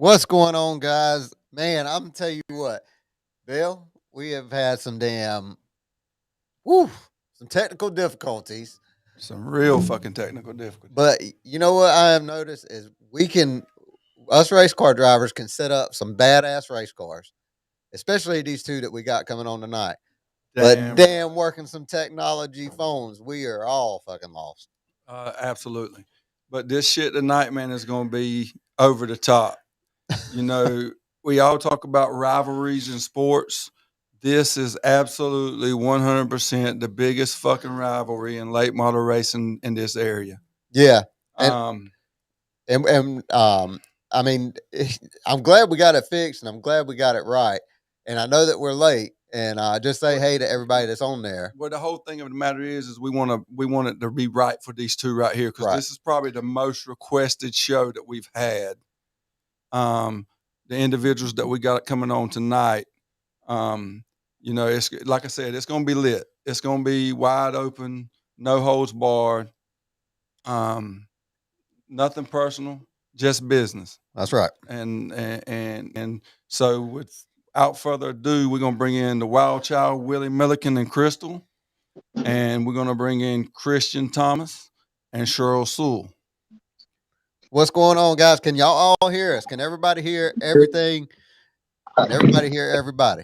What's going on, guys? Man, I'm gonna tell you what, Bill. We have had some woo, some technical difficulties. Some real fucking technical difficulty. But you know what I have noticed is us race car drivers can set up some badass race cars, especially these two that we got coming on tonight. But damn, working some technology phones, we are all fucking lost. Absolutely. But this shit tonight, man, is going to be over the top. You know, we all talk about rivalries in sports. This is absolutely 100% the biggest fucking rivalry in late model racing in this area. Yeah. And I mean, I'm glad we got it fixed, and I'm glad we got it right. And I know that we're late, and just say hey to everybody that's on there. Well, the whole thing of the matter is we want it to be right for these two right here, because this is probably the most requested show that we've had. The individuals that we got coming on tonight, you know, it's like I said, it's going to be lit. It's going to be wide open, no holds barred. Nothing personal, just business. That's right. And so without further ado, we're gonna bring in the Wild Child, Willie Milliken and Crystal, and we're gonna bring in Christian Thomas and Sherrill Sewell. What's going on, guys? Can y'all all hear us? Can everybody hear everything? Can everybody hear everybody?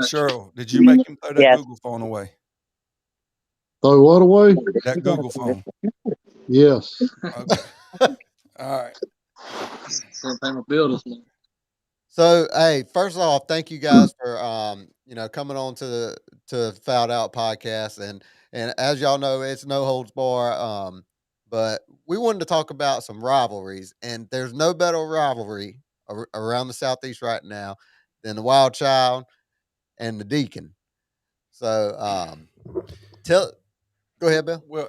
Sherrill, did you make him throw that Google phone away? Throw what away? That Google phone. Yes. Okay. All right. So, hey, first off, thank you guys for coming on to the Fouled Out podcast, and as y'all know, it's no holds bar. But we wanted to talk about some rivalries, and there's no better rivalry around the Southeast right now than the Wild Child and the Deacon. So, go ahead, Bill. Well,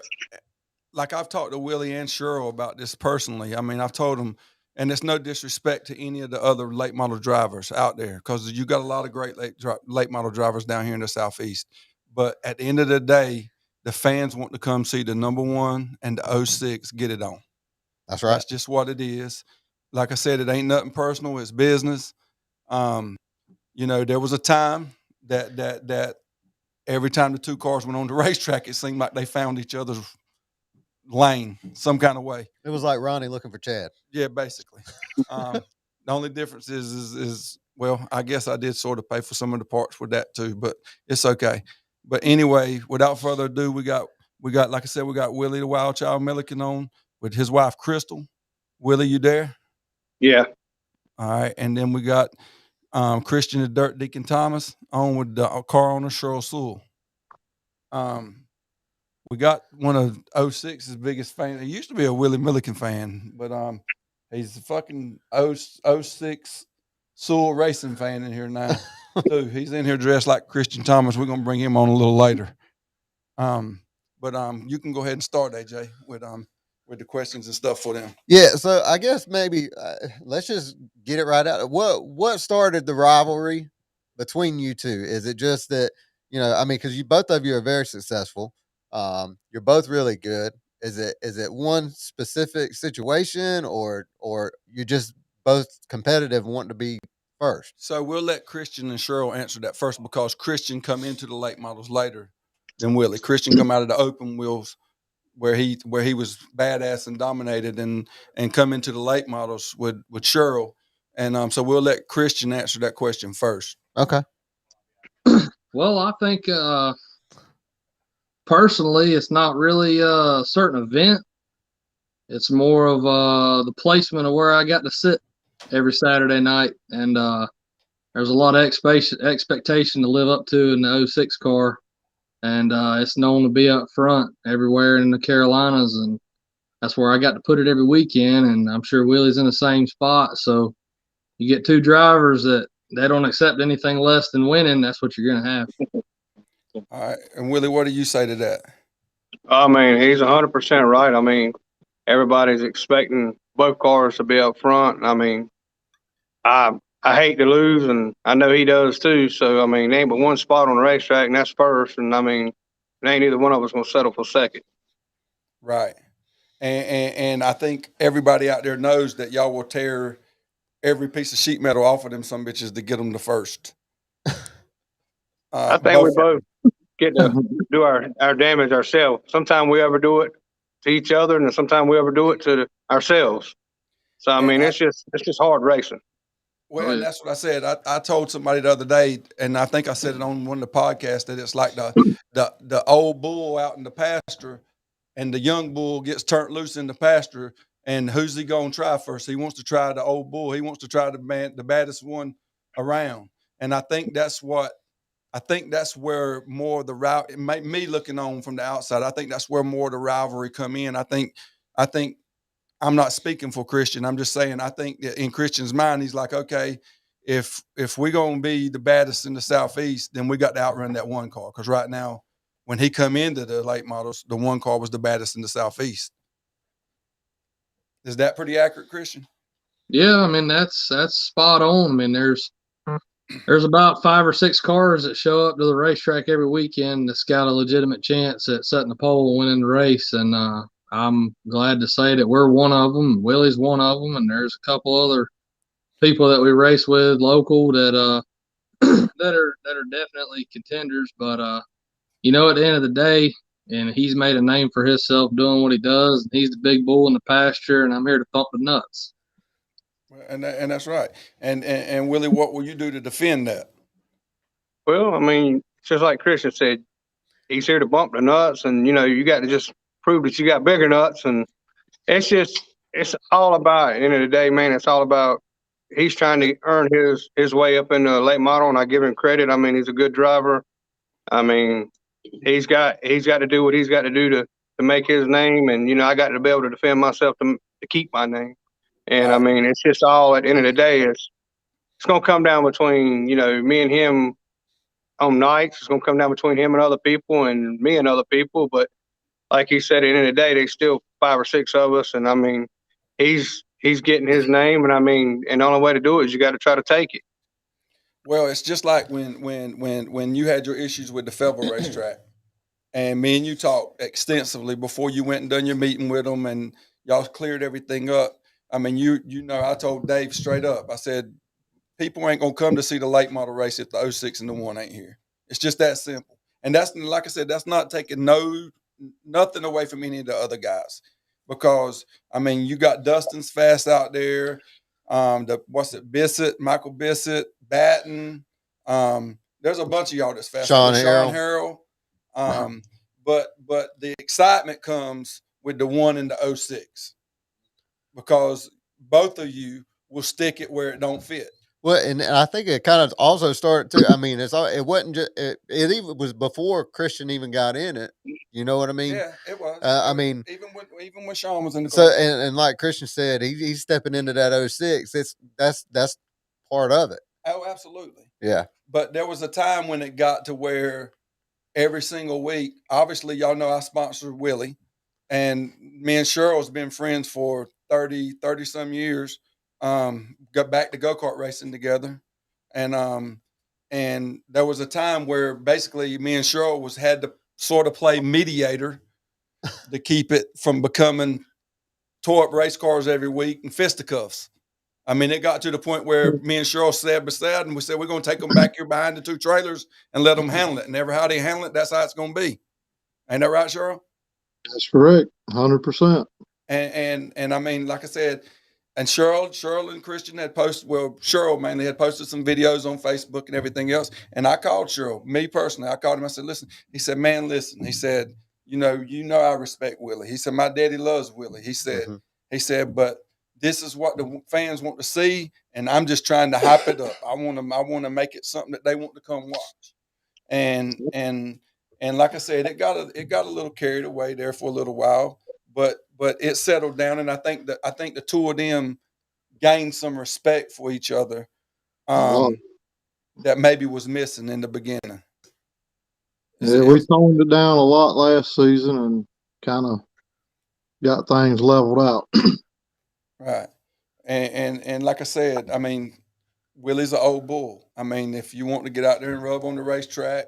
like I've talked to Willie and Sherrill about this personally. I mean, I've told them, and it's no disrespect to any of the other late model drivers out there, because you got a lot of great late model drivers down here in the Southeast. But at the end of the day, the fans want to come see the number one and the 06 get it on. That's right. That's just what it is. Like I said, it ain't nothing personal. It's business. You know, there was a time that every time the two cars went on the racetrack, it seemed like they found each other's lane some kind of way. It was like Ronnie looking for Chad. Yeah, basically. The only difference is well, I guess I did sort of pay for some of the parts with that too, but it's okay. But anyway, without further ado, we got like I said, we got Willie the Wild Child Milliken on with his wife Crystal. Willie, you there? Yeah. All right, and then we got Christian the Dirt Deacon Thomas on with the car owner Sherrill Sewell. We got one of 06's biggest fans. He used to be a Willie Milliken fan, but he's a fucking 06 Sewell Racing fan in here now. Too. He's in here dressed like Christian Thomas. We're gonna bring him on a little later. But you can go ahead and start, AJ, with the questions and stuff for them. Yeah, so I guess maybe let's just get it right out. What started the rivalry between you two? Is it just that, I mean, because both of you are very successful. You're both really good. Is it one specific situation, or you're just both competitive and wanting to be first? So we'll let Christian and Sherrill answer that first, because Christian come into the late models later than Willie. Christian come out of the open wheels where he was badass and dominated, and come into the late models with Sherrill. And so we'll let Christian answer that question first. Okay. Well, I think personally, it's not really a certain event. It's more of the placement of where I got to sit every Saturday night. And there's a lot of expectation to live up to in the 06 car. And it's known to be up front everywhere in the Carolinas. And that's where I got to put it every weekend. And I'm sure Willie's in the same spot. So you get two drivers that they don't accept anything less than winning. That's what you're going to have. All right. And Willie, what do you say to that? I mean, he's 100% right. I mean, everybody's expecting both cars to be up front. I mean, I hate to lose, and I know he does too. So, I mean, there ain't but one spot on the racetrack, and that's first. And, I mean, ain't either one of us going to settle for second. Right. And I think everybody out there knows that y'all will tear every piece of sheet metal off of them some bitches to get them to first. I think we both get to do our damage ourselves. Sometimes we overdo it to each other, and sometimes we overdo it to ourselves. So I mean, it's just hard racing. Well, and that's what I said. I told somebody the other day, and I think I said it on one of the podcasts, that it's like the old bull out in the pasture, and the young bull gets turned loose in the pasture. And who's he gonna try first? He wants to try the old bull. He wants to try the baddest one around. And I think that's where more of the route. It made me looking on from the outside. I think that's where more of the rivalry come in. I think I'm not speaking for Christian. I'm just saying I think that in Christian's mind, he's like, okay, if we're gonna be the baddest in the Southeast, then we got to outrun that one car. Because right now, when he come into the late models, the one car was the baddest in the Southeast. Is that pretty accurate, Christian? Yeah, I mean that's spot on. I mean there's about 5 or 6 cars that show up to the racetrack every weekend that's got a legitimate chance at setting the pole and winning the race, and I'm glad to say that we're one of them. Willie's one of them, and there's a couple other people that we race with local that that are definitely contenders. But you know, at the end of the day, and he's made a name for himself doing what he does. And he's the big bull in the pasture, and I'm here to thump the nuts. And that's right. And Willie, what will you do to defend that? Well, I mean, just like Christian said, he's here to bump the nuts, and you got to just prove that you got bigger nuts. And it's all about, at the end of the day, man. It's all about he's trying to earn his way up in the late model, and I give him credit. I mean, he's a good driver. I mean, he's got to do what he's got to do to make his name, and I got to be able to defend myself to keep my name. And I mean, it's just all at the end of the day. It's going to come down between me and him on nights. It's going to come down between him and other people, and me and other people. But like he said, at the end of the day, there's still 5 or 6 of us, and I mean, he's getting his name, and I mean, and the only way to do it is you got to try to take it. Well, it's just like when you had your issues with the Fayetteville racetrack, and me and you talked extensively before you went and done your meeting with them, and y'all cleared everything up. I mean, I told Dave straight up. I said, people ain't gonna come to see the late model race if the 06 and the 1 ain't here. It's just that simple. And that's, like I said, that's not taking nothing away from any of the other guys, because I mean, you got Dustin's fast out there. Michael Bissett, Batten. There's a bunch of y'all that's fast. Sean Harrell. But the excitement comes with the 1 and the 06, because both of you will stick it where it don't fit. Well, and I think it kind of also started too. I mean, it wasn't just it even was before Christian even got in it. You know what I mean? Yeah, it was. I mean, even when Sean was in the so car. and like Christian said, he's stepping into that 06. That's part of it. Oh, absolutely. Yeah. But there was a time when it got to where every single week, obviously, y'all know I sponsored Willie, and me and Sherrill's been friends for 30 some years. Got back to go-kart racing together. And there was a time where basically me and Sherrill had to sort of play mediator to keep it from becoming tore up race cars every week and fisticuffs. I mean, it got to the point where me and Sherrill sat beside, and we said, we're going to take them back here behind the 2 trailers and let them handle it. And ever how they handle it, that's how it's going to be. Ain't that right, Sherrill? That's correct. 100%. And I mean, like I said, and Sherrill and Christian had posted, Sherrill mainly had posted some videos on Facebook and everything else. And I called Sherrill, me personally. I called him. I said, listen. He said, man, listen. He said, you know, I respect Willie. He said, my daddy loves Willie. He said, but this is what the fans want to see, and I'm just trying to hype it up. I want to make it something that they want to come watch. And like I said, it got a little carried away there for a little while, but it settled down, and I think the 2 of them gained some respect for each other that maybe was missing in the beginning. We toned it down a lot last season and kind of got things leveled out. Right. And like I said, I mean, Willie's an old bull. I mean, if you want to get out there and rub on the racetrack,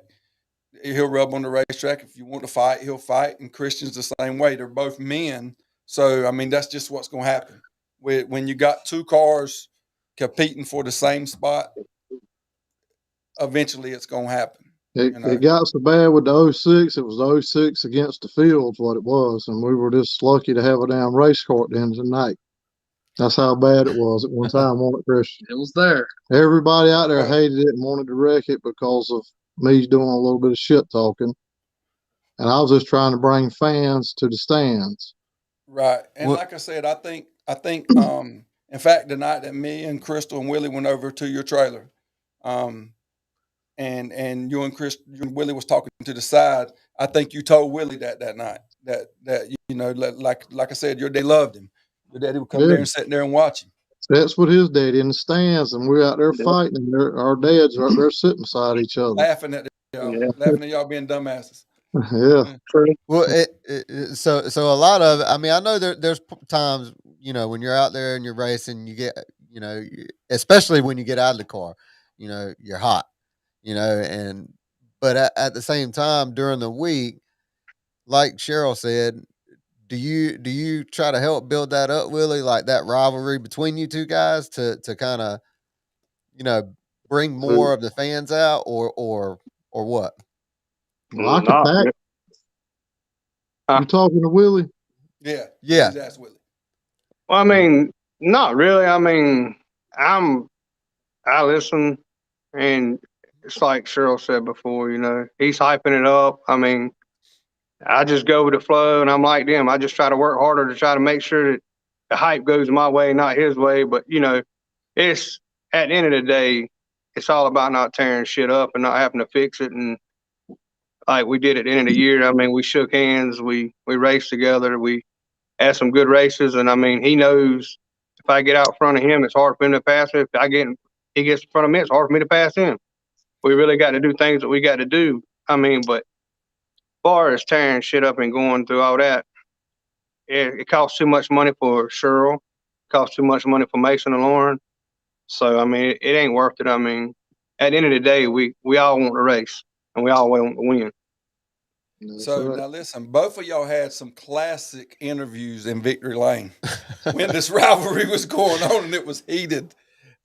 he'll rub on the racetrack. If you want to fight, he'll fight. And Christian's the same way. They're both men. So, I mean, that's just what's going to happen. When you got 2 cars competing for the same spot, eventually it's going to happen. It got so bad with the 06. It was the 06 against the Fields, what it was, and we were just lucky to have a damn race car at the end of the night. That's how bad it was at one time, wasn't it, Christian? It was there. Everybody out there hated it and wanted to wreck it because of me doing a little bit of shit talking, and I was just trying to bring fans to the stands. Right, and like I said, I think, in fact, the night that me and Crystal and Willie went over to your trailer, and you and Willie was talking to the side. I think you told Willie that night that like I said, your daddy loved him. Your daddy would come there and sit there and watch him. That's what his daddy in the stands, and we're out there fighting, and our dads are out there sitting beside each other, laughing at y'all being dumbasses. Yeah. Well, so a lot of, I mean, I know there's times, when you're out there and you're racing, you get, especially when you get out of the car, you're hot, but at the same time during the week, like Sherrill said, do you try to help build that up, Willie, like that rivalry between you two guys to kind of, bring more of the fans out or what? Well, I can back. You talking to Willie? Yeah. That's Willie. Well, I mean, not really. I mean, I listen, and it's like Sherrill said before. He's hyping it up. I mean, I just go with the flow, and I'm like them. I just try to work harder to try to make sure that the hype goes my way, not his way. But it's at the end of the day, it's all about not tearing shit up and not having to fix it. And like we did at the end of the year, I mean, we shook hands, we raced together, we had some good races, and I mean, he knows if I get out in front of him, it's hard for him to pass me. If he gets in front of me, it's hard for me to pass him. We really got to do things that we got to do. I mean, but as far as tearing shit up and going through all that, it costs too much money for Sherrill, it costs too much money for Mason and Lauren. So I mean, it ain't worth it. I mean, at the end of the day, we all want to race and we all want to win. So now listen, both of y'all had some classic interviews in Victory Lane when this rivalry was going on and it was heated.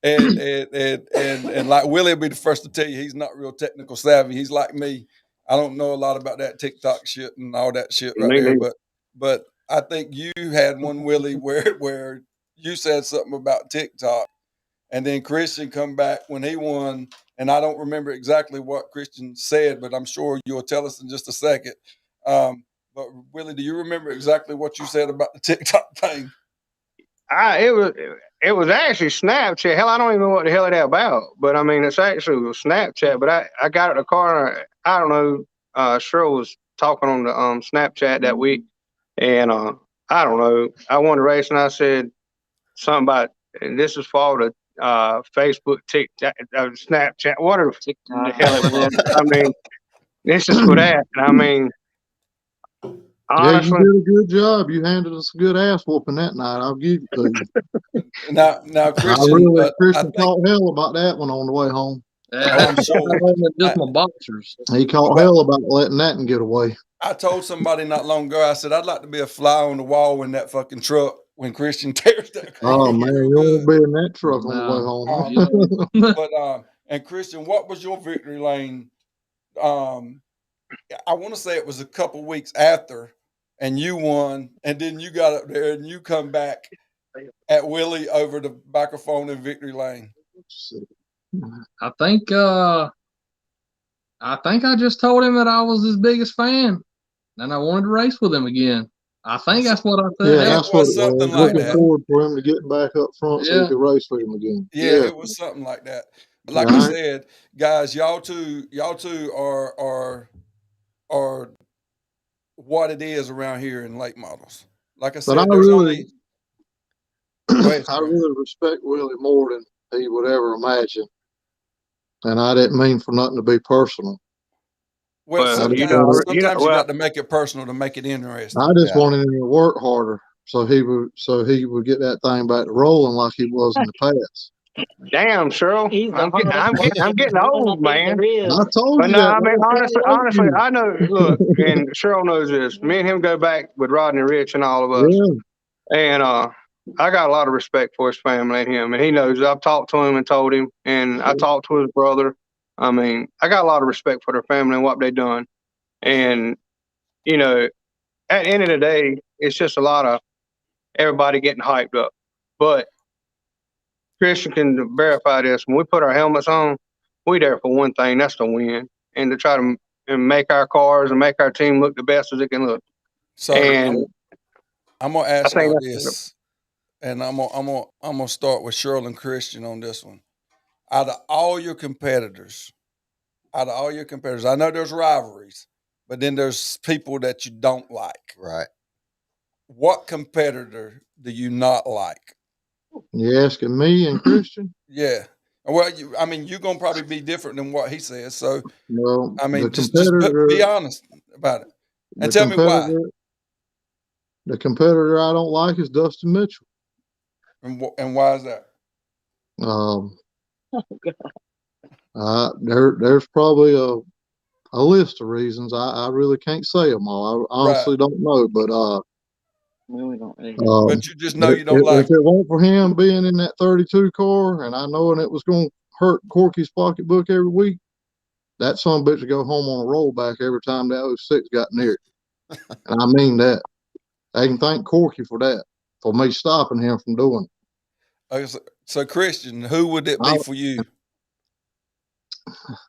And like Willie will be the first to tell you, he's not real technical savvy. He's like me. I don't know a lot about that TikTok shit and all that shit right there. But I think you had one, Willie, where you said something about TikTok, and then Christian come back when he won. And I don't remember exactly what Christian said, but I'm sure you'll tell us in just a second. But Willie, do you remember exactly what you said about the TikTok thing? It was actually Snapchat. Hell, I don't even know what the hell it about. But I mean, it's actually Snapchat. But I got out of the car. And I don't know. Sherrill was talking on the Snapchat that week, and I don't know. I won the race, and I said something about, and this is for all the Facebook, TikTok, Snapchat, whatever the hell it was. I mean, this is for that. I mean, honestly, you did a good job. You handled us a good ass whooping that night. I'll give you to you. Now, Christian, Christian caught hell about that one on the way home. Yeah, I'm sure. Just my boxers. He caught hell about letting that one get away. I told somebody not long ago, I said, I'd like to be a fly on the wall in that fucking truck when Christian tears that car. Oh, man, you won't be in that truck on the way home. But, and Christian, what was your Victory Lane? I want to say it was a couple weeks after, and you won, and then you got up there and you come back at Willie over the microphone in Victory Lane. I think I just told him that I was his biggest fan, and I wanted to race with him again. I think that's what I said. Yeah, that's what something like that. Looking forward for him to get back up front so he could race with him again. Yeah, it was something like that. But like I said, guys, y'all two are what it is around here in late models. Like I said, but I really respect Willie more than he would ever imagine. And I didn't mean for nothing to be personal. Well, sometimes you got to make it personal to make it interesting. I just wanted him to work harder so he would get that thing back to rolling like he was in the past. Damn, Sherrill, I'm getting old, man. I told you. No, I mean, honestly, I know. Look, and Sherrill knows this. Me and him go back with Rodney Rich and all of us. Yeah. And I got a lot of respect for his family and him, and he knows. I've talked to him and told him, and I talked to his brother. I mean, I got a lot of respect for their family and what they done. And you know, at the end of the day, it's just a lot of everybody getting hyped up. But Christian can verify this. When we put our helmets on, we there for one thing, that's to win, and to try to and make our cars and make our team look the best as it can look. So And I'm gonna I ask think y'all that's this, and I'm gonna start with Sherrill and Christian on this one. Out of all your competitors, I know there's rivalries, but then there's people that you don't like. Right. What competitor do you not like? You asking me and Christian? Yeah. Well, I mean, you're gonna probably be different than what he says. So, Well, I the mean, just competitor, be honest about it and the tell me why. competitor, the competitor I don't like is Dustin Mitchell. And why is that? Um, there's probably a list of reasons. I really can't say them all. I honestly don't know, but But you just know you don't if like it weren't for him being in that 32 car and I knowing it was going to hurt Corky's pocketbook every week, that son of a bitch would go home on a rollback every time that 06 got near. And I mean that. They can thank Corky for that, for me stopping him from doing it. Okay, so Christian, who would it be for you?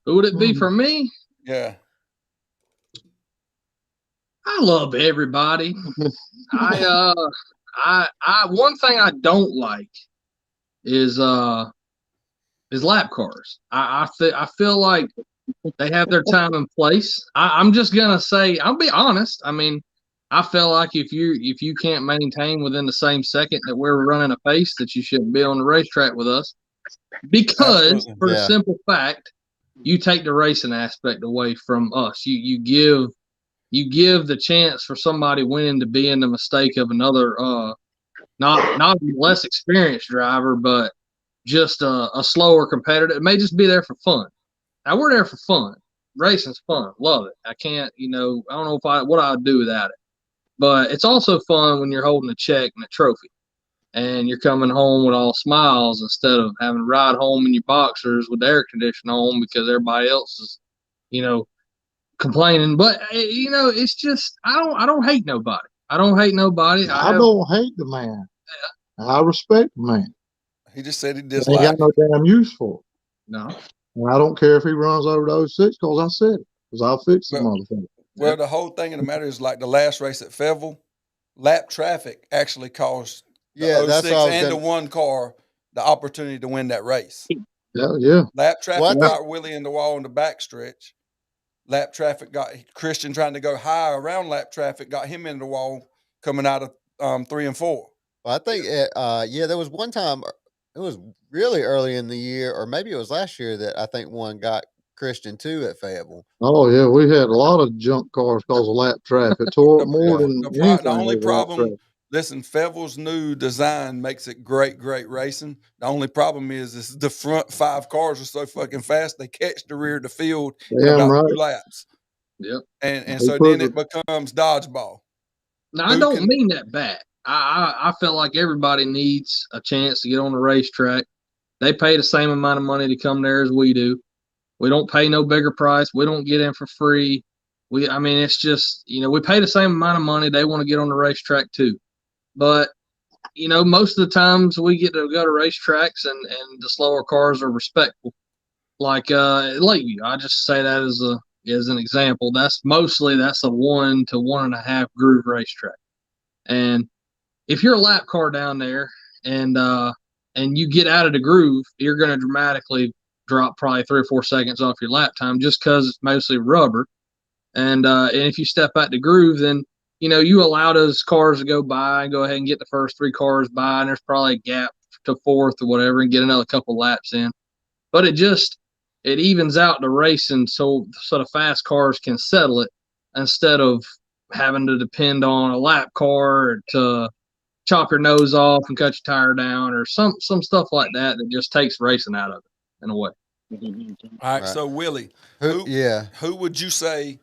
Who would it be for me? Yeah. I love everybody. I one thing I don't like is lap cars. I feel like they have their time and place. I'm just gonna say, I'll be honest. I mean, I feel like if you can't maintain within the same second that we're running a pace, that you shouldn't be on the racetrack with us. Because Absolutely. for the simple fact, you take the racing aspect away from us. You give the chance for somebody winning to be in the mistake of another not a less experienced driver, but just a slower competitor. It may just be there for fun. Now we're there for fun. Racing's fun. Love it. I can't, I don't know what I would do without it. But it's also fun when you're holding a check and a trophy and you're coming home with all smiles instead of having to ride home in your boxers with the air conditioning on because everybody else is, complaining. But it's just I don't hate nobody. I don't hate nobody. I don't hate the man. Yeah. I respect the man. He just said he He disliked. ain't got no damn use for it. No. And I don't care if he runs over the 06 because I said it. Because I'll fix the motherfucker. Well, the whole thing of the matter is like the last race at Fayetteville, lap traffic actually caused the 06 and the one car the opportunity to win that race. Yeah. Lap traffic got Willie in the wall in the backstretch. Lap traffic got Christian trying to go high around lap traffic, got him in the wall coming out of 3 and 4. Well, I think there was one time, it was really early in the year, or maybe it was last year, that I think one got Christian too at Fayetteville. Oh yeah, we had a lot of junk cars because of lap traffic. Tore up more than anything. The only problem, listen, Fayetteville's new design makes it great racing. The only problem is the front 5 cars are so fucking fast they catch the rear of the field in about 2 laps. Yep. And so then it becomes dodgeball. Now I don't mean that bad. I feel like everybody needs a chance to get on the racetrack. They pay the same amount of money to come there as we do. We don't pay no bigger price. We don't get in for free. It's just, we pay the same amount of money. They want to get on the racetrack too. But, most of the times we get to go to racetracks and the slower cars are respectful. Like Lakeview, I just say that as an example. That's a 1 to 1.5 groove racetrack. And if you're a lap car down there and you get out of the groove, you're going to dramatically drop probably 3 or 4 seconds off your lap time just because it's mostly rubber. And if you step out the groove, then you allow those cars to go by and go ahead and get the first 3 cars by, and there's probably a gap to 4th or whatever, and get another couple laps in. But it evens out the racing so the fast cars can settle it instead of having to depend on a lap car to chop your nose off and cut your tire down or some stuff like that just takes racing out of it in a way. All right. So Willie, who would you say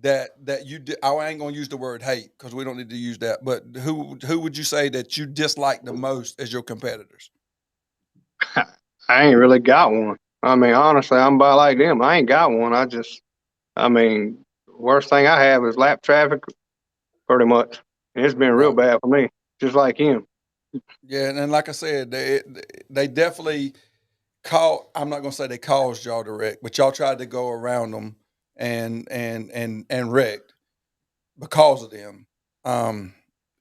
that you I ain't gonna use the word hate because we don't need to use that. But who would you say that you dislike the most as your competitors? I ain't really got one. I mean, honestly, I'm about like them. I ain't got one. I mean, worst thing I have is lap traffic, pretty much. And it's been real Right. bad for me, just like him. Yeah, and like I said, they definitely I'm not gonna say they caused y'all to wreck, but y'all tried to go around them and wrecked because of them.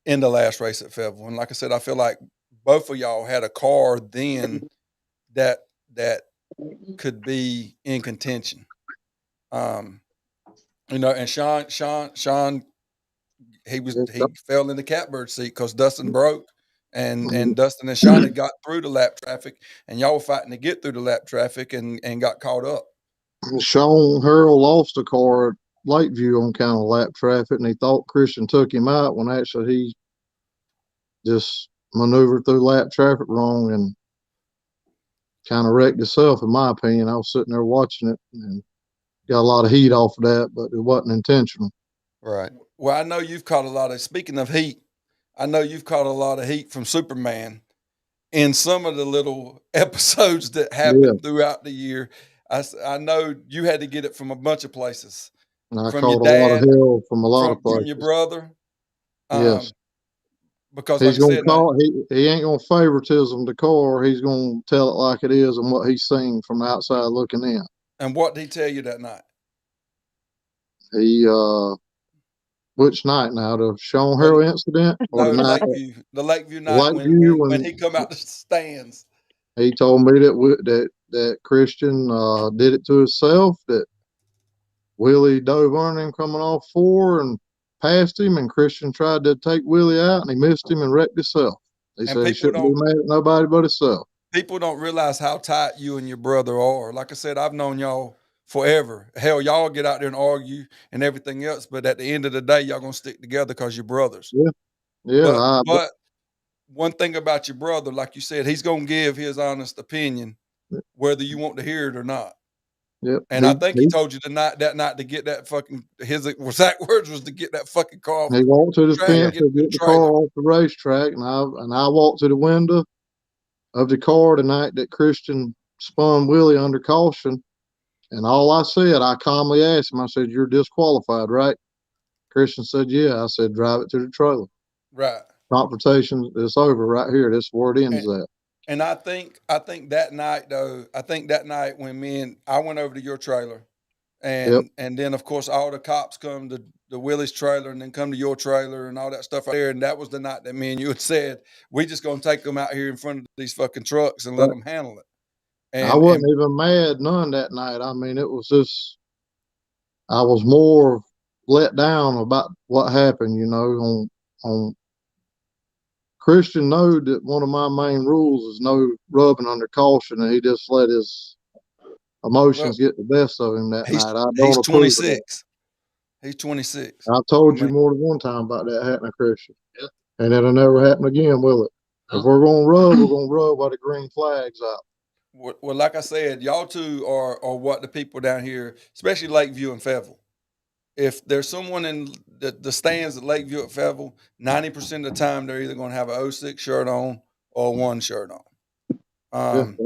In the last race at Fayetteville, and like I said, I feel like both of y'all had a car then that could be in contention. Um, and Sean, he fell in the catbird seat because Dustin broke, and Dustin and Sean had got through the lap traffic, and y'all were fighting to get through the lap traffic and got caught up. Sean Harrell lost a car at Lakeview on kind of lap traffic, and he thought Christian took him out when actually he just maneuvered through lap traffic wrong and kind of wrecked himself, in my opinion. I was sitting there watching it and got a lot of heat off of that, but it wasn't intentional. Right. Well, I know you've caught a lot of. Speaking of heat, I know you've caught a lot of heat from Superman in some of the little episodes that happened throughout the year. I know you had to get it from a bunch of places, And I from your caught a lot of dad, hell from a lot of from your places. brother. Yes. Because He's like I gonna said, call he ain't gonna favoritism the car. He's gonna tell it like it is and what he's seen from the outside looking in. and what did he tell you that night? He which night now? The Sean Harrell incident or No, the night the Lakeview night Lakeview when he come out the stands. he told me that Christian did it to himself, that Willie dove under him coming off 4 and passed him, and Christian tried to take Willie out, and he missed him and wrecked himself. He And said he shouldn't be mad at nobody but himself. people don't realize how tight you and your brother are. Like I said, I've known y'all forever. Hell, y'all get out there and argue and everything else, but at the end of the day, y'all gonna stick together because you're brothers. Yeah, yeah. But one thing about your brother, like you said, he's gonna give his honest opinion, whether you want to hear it or not. Yep. And I think he told you that night to get that fucking his exact words was to get that fucking car off He walked to the track and fence get to to the get the trailer. car off the racetrack, and I walked to the window of the car the night that Christian spun Willie under caution, and all I said, I calmly asked him, I said, "You're disqualified, right?" Christian said, "Yeah." I said, "Drive it to the trailer. Right. Confrontation is over right here. This is where it ends at." And I think that night though, when I went over to your trailer, Yep. and then of course all the cops come to the Willie's trailer and then come to your trailer and all that stuff right there. And that was the night that me and you had said we just gonna take them out here in front of these fucking trucks and let them handle it. I And wasn't even mad none that night. I mean, it was just I was more let down about what happened. On Christian knowed that one of my main rules is no rubbing under caution, and he just let his emotions get the best of him that night. I he's don't approve of that. 26. He's 26. I told you more than one time about that happening, Christian. Yeah. And it'll never happen again, will it? If we're gonna rub, we're gonna rub while the green flag's out. Well, like I said, y'all two are what the people down here, especially Lakeview and Fayetteville. If there's someone in the stands at Lakeview at Fayetteville, 90% of the time they're either going to have a 06 shirt on or one shirt on.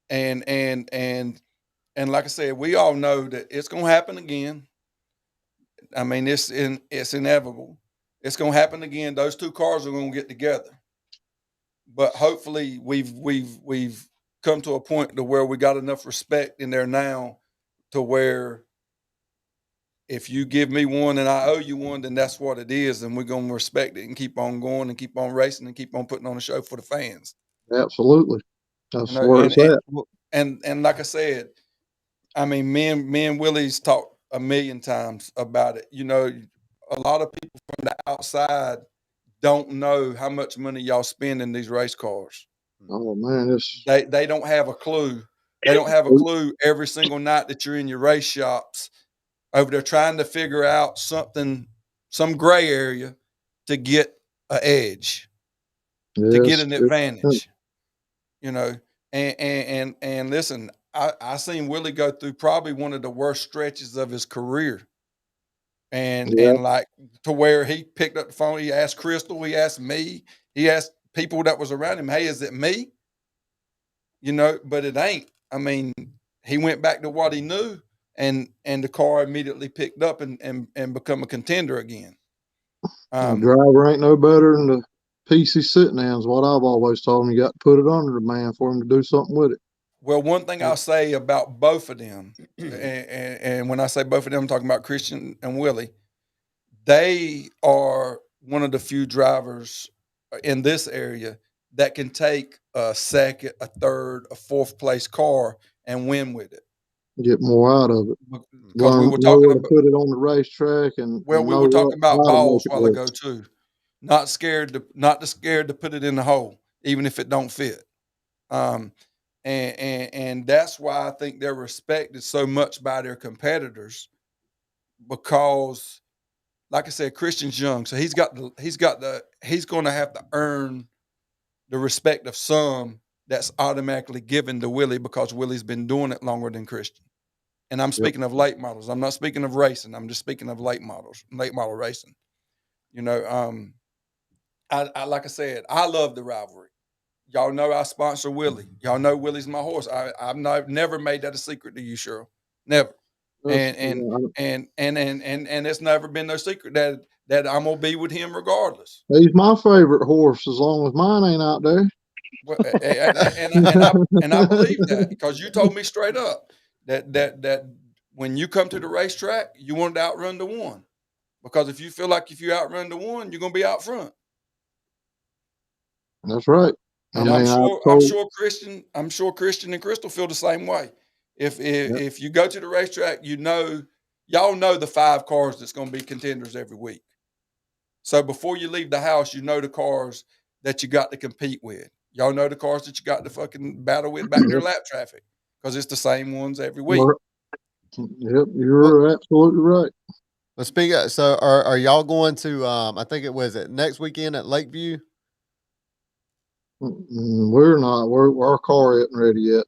And like I said, we all know that it's going to happen again. I mean, it's inevitable. It's going to happen again. Those two cars are going to get together. But hopefully, we've come to a point to where we got enough respect in there now to where if you give me one and I owe you one, then that's what it is, and we're gonna respect it and keep on going and keep on racing and keep on putting on a show for the fans. Absolutely, that's where it's at. And like I said, I mean, me and Willie's talked a million times about it. A lot of people from the outside don't know how much money y'all spend in these race cars. Oh man, they don't have a clue. They don't have a clue every single night that you're in your race shops over there trying to figure out some gray area to get an edge, to get an advantage, and listen, I seen Willie go through probably one of the worst stretches of his career. and like to where he picked up the phone. He asked Crystal. He asked me. He asked people that was around him. Hey, is it me? You know, but it ain't. I mean, he went back to what he knew, and the car immediately picked up and become a contender again. The driver ain't no better than the piece he's sitting in is what I've always told him. You got to put it under the man for him to do something with it. Well, one thing I'll say about both of them, and when I say both of them, I'm talking about Christian and Willie. They are one of the few drivers in this area that can take a second, a third, a fourth place car and win with it. Get more out of it. Because we were know talking where to about, put it on the racetrack, and well, and we know were talking about how to balls make a it while work. ago too. Not scared to put it in the hole, even if it don't fit. And that's why I think they're respected so much by their competitors, because, like I said, Christian's young, so he's going to have to earn the respect of some that's automatically given to Willie because Willie's been doing it longer than Christian. And I'm speaking of late models. I'm not speaking of racing. I'm just speaking of late model racing. You know, I like I said, I love the rivalry. Y'all know I sponsor Willie. Y'all know Willie's my horse. I've never made that a secret to you, Sherrill. Never. And it's never been no secret that I'm gonna be with him regardless. He's my favorite horse as long as mine ain't out there. Well, and I believe that because you told me straight up that when you come to the racetrack, you want to outrun the one, because if you feel like if you outrun the one, you're gonna be out front. That's right. And I'm sure Christian and Crystal feel the same way. If you go to the racetrack, y'all know the 5 cars that's going to be contenders every week. So before you leave the house, you know the cars that you got to compete with. Y'all know the cars that you got to fucking battle with back there lap traffic, because it's the same ones every week. Yep, you're absolutely right. Let's speak. So are y'all going to? I think it was next weekend at Lakeview. We're not. Our car isn't ready yet.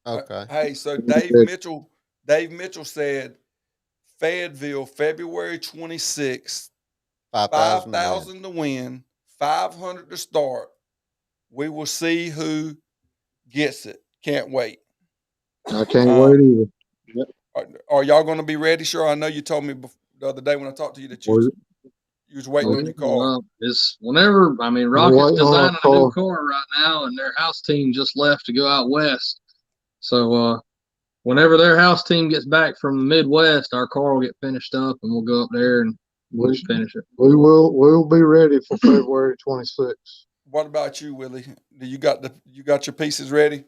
Okay. Hey, so Dave Mitchell said Fayetteville, February 26th, 5,000 to win, 500 to start. We will see who gets it. Can't wait. I can't wait either. Yep. Are y'all going to be ready? Sure. I know you told me the other day when I talked to you that you was waiting on your car. It's whenever. I mean, Rocket's designing a new car right now, and their house team just left to go out west. So whenever their house team gets back from the Midwest, our car will get finished up, and we'll go up there and we'll finish it. We'll be ready for February 26th. What about you, Willie? You got your pieces ready?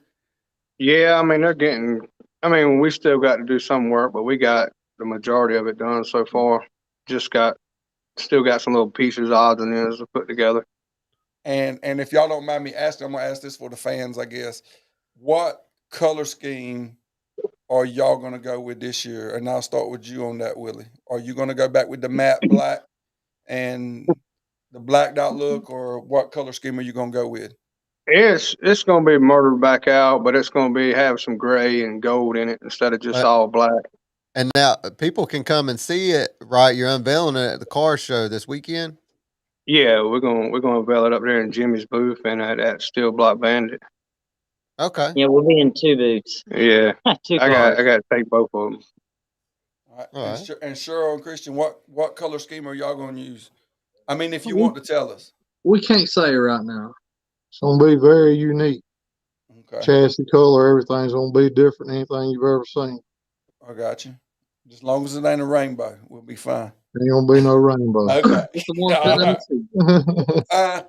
Yeah, I mean, they're getting. I mean, we still got to do some work, but we got the majority of it done so far. Still got some little pieces, odds and ends to put together. And if y'all don't mind me asking, I'm gonna ask this for the fans, I guess. What color scheme are y'all gonna go with this year? And I'll start with you on that, Willie. Are you gonna go back with the matte black and the blacked out look, or what color scheme are you gonna go with? It's gonna be murdered back out, but it's gonna have some gray and gold in it instead of just all black. And now people can come and see it, right? You're unveiling it at the car show this weekend. Yeah, we're gonna unveil it up there in Jimmy's booth and at Steel Block Bandit. Okay. Yeah, we'll be in 2 booths. Yeah, I got to take both of them. All right. And Sherrill and Christian, what color scheme are y'all gonna use? I mean, if you want to tell us. We can't say right now. It's gonna be very unique. Okay. Chassis color, everything's gonna be different than anything you've ever seen. I got you. As long as it ain't a rainbow, we'll be fine. Ain't gonna be no rainbow. Okay. Right.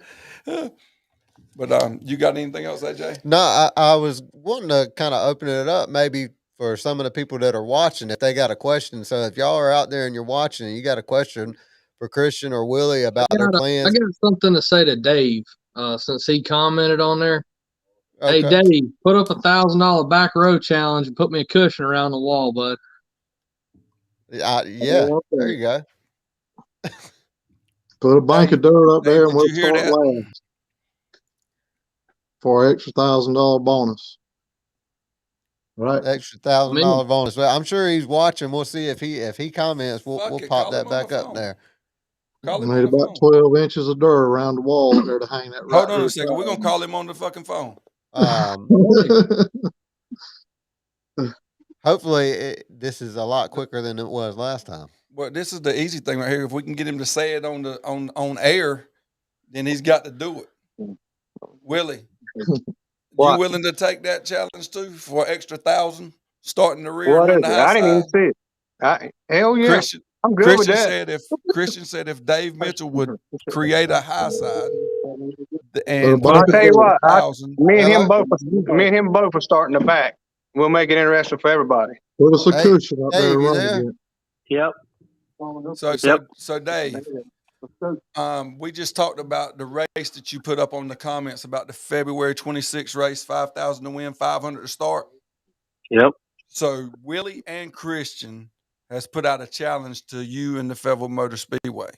But you got anything else, AJ? No, I was wanting to kind of open it up maybe for some of the people that are watching if they got a question. So if y'all are out there and you're watching and you got a question for Christian or Willie about their plans. I got something to say to Dave since he commented on there. Okay. Hey, Dave, put up $1,000 back row challenge and put me a cushion around the wall, bud. Yeah, there you go. Put a bank of dirt up there and we'll start last for an extra $1,000 bonus. Right. Extra $1,000 bonus. Well, I'm sure he's watching. We'll see if he comments. We'll Fuck it, pop call him that on the back up phone. there. Call him Need on the about phone. 12 inches of dirt around the wall there to hang that right. Hold on a second. We're gonna call him on the fucking phone. Hopefully this is a lot quicker than it was last time. Well, this is the easy thing right here. If we can get him to say it on air, then he's got to do it. Willie, you willing to take that challenge too for an extra 1,000, starting the rear and run the high I didn't even side? see it. Hell yeah. I'm good with that. Christian said if Dave Mitchell would create a high side I'll and tell you what, 1,000, me and him both are starting the back. We'll make it interesting for everybody. Put us a cushion up there Dave, you running there? again. Yep. So Dave, we just talked about the race that you put up on the comments about the February 26th race, 5,000 to win, 500 to start. Yep. So Willie and Christian has put out a challenge to you and the Federal Motor Speedway,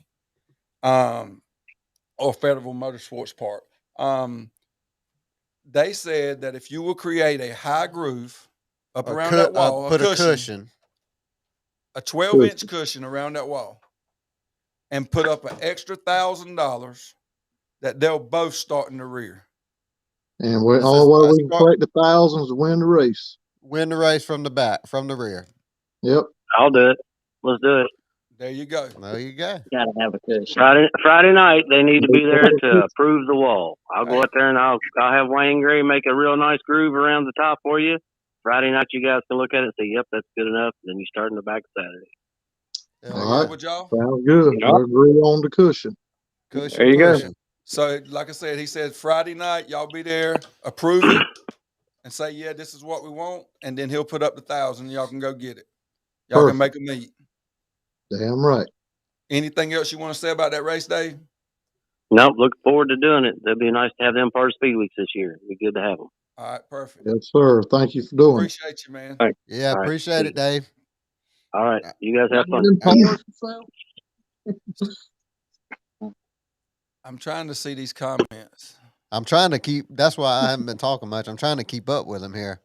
or Federal Motorsports Park. They said that if you will create a high groove up around that wall, put a cushion, a 12-inch cushion around that wall, and put up an extra $1,000, that they'll both start in the rear. And the only way we can collect the thousands to win the race. Win the race from the back, from the rear. Yep. I'll do it. Let's do it. There you go. There you go. Gotta have a cushion. Friday night, they need to be there to approve the wall. I'll go out there and I'll have Wayne Gray make a real nice groove around the top for you. Friday night, you guys can look at it and say, yep, that's good enough. Then you start in the back Saturday. All right. With y'all? Sounds good. Yep. We'll agree on the cushion. There you go. So, like I said, he said Friday night, y'all be there, approve it, and say, yeah, this is what we want. And then he'll put up the 1,000. Y'all can go get it. Y'all can make a meet. Damn right. Anything else you want to say about that race, Dave? Nope. Look forward to doing it. It'd be nice to have them part of Speed Weeks this year. It'd be good to have them. All right, perfect. Yes, sir. Thank you for doing it. Appreciate you, man. Yeah, appreciate it, Dave. All right. You guys have fun. I'm trying to see these comments. I'm trying to keep, that's why I haven't been talking much. I'm trying to keep up with him here.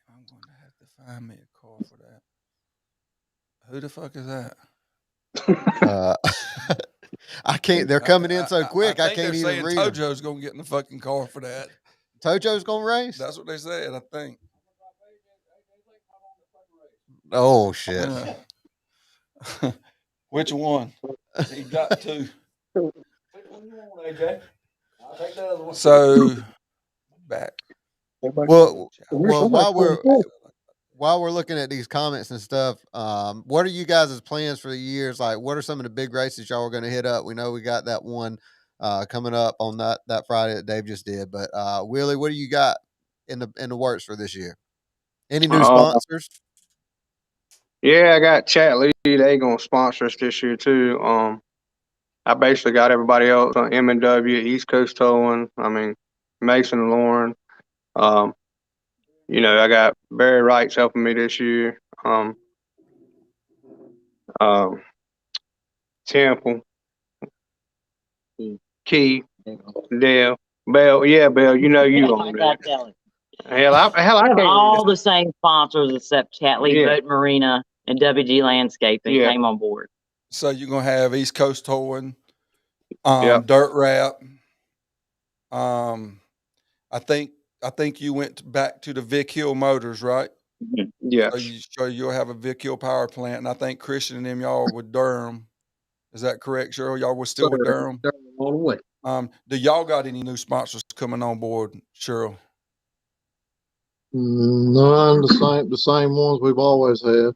I'm going to have to find me a car for that. Who the fuck is that? I can't, they're coming in so quick. I can't even read them. ToJo's going to get in the fucking car for that. ToJo's going to race? That's what they said, I think. Oh, shit. Which one? He got two. Which one you want, AJ? I'll take the other one. So, back. Well, while we're looking at these comments and stuff, what are you guys' plans for the years? Like, what are some of the big races y'all are going to hit up? We know we got that one coming up on that Friday that Dave just did, but Willie, what do you got in the works for this year? Any new sponsors? Yeah, I got Chat Lee. They gonna sponsor us this year too. I basically got everybody else on M&W, East Coast Towing. I mean, Mason and Lauren. You know, I got Barry Wright's helping me this year. Temple, Key, Dale, Bell. Yeah, Bell. You know you on that. Hell, I can't. All the same sponsors except Chatley Boat Marina and WG Landscaping came on board. So you're gonna have East Coast Towing, Dirt Wrap. I think you went back to the Vic Hill Motors, right? Yeah. So you'll have a Vic Hill power plant, and I think Christian and them y'all with Durham. Is that correct, Sherrill? Y'all were still with Durham? All the way. Do y'all got any new sponsors coming on board, Sherrill? None, the same ones we've always had.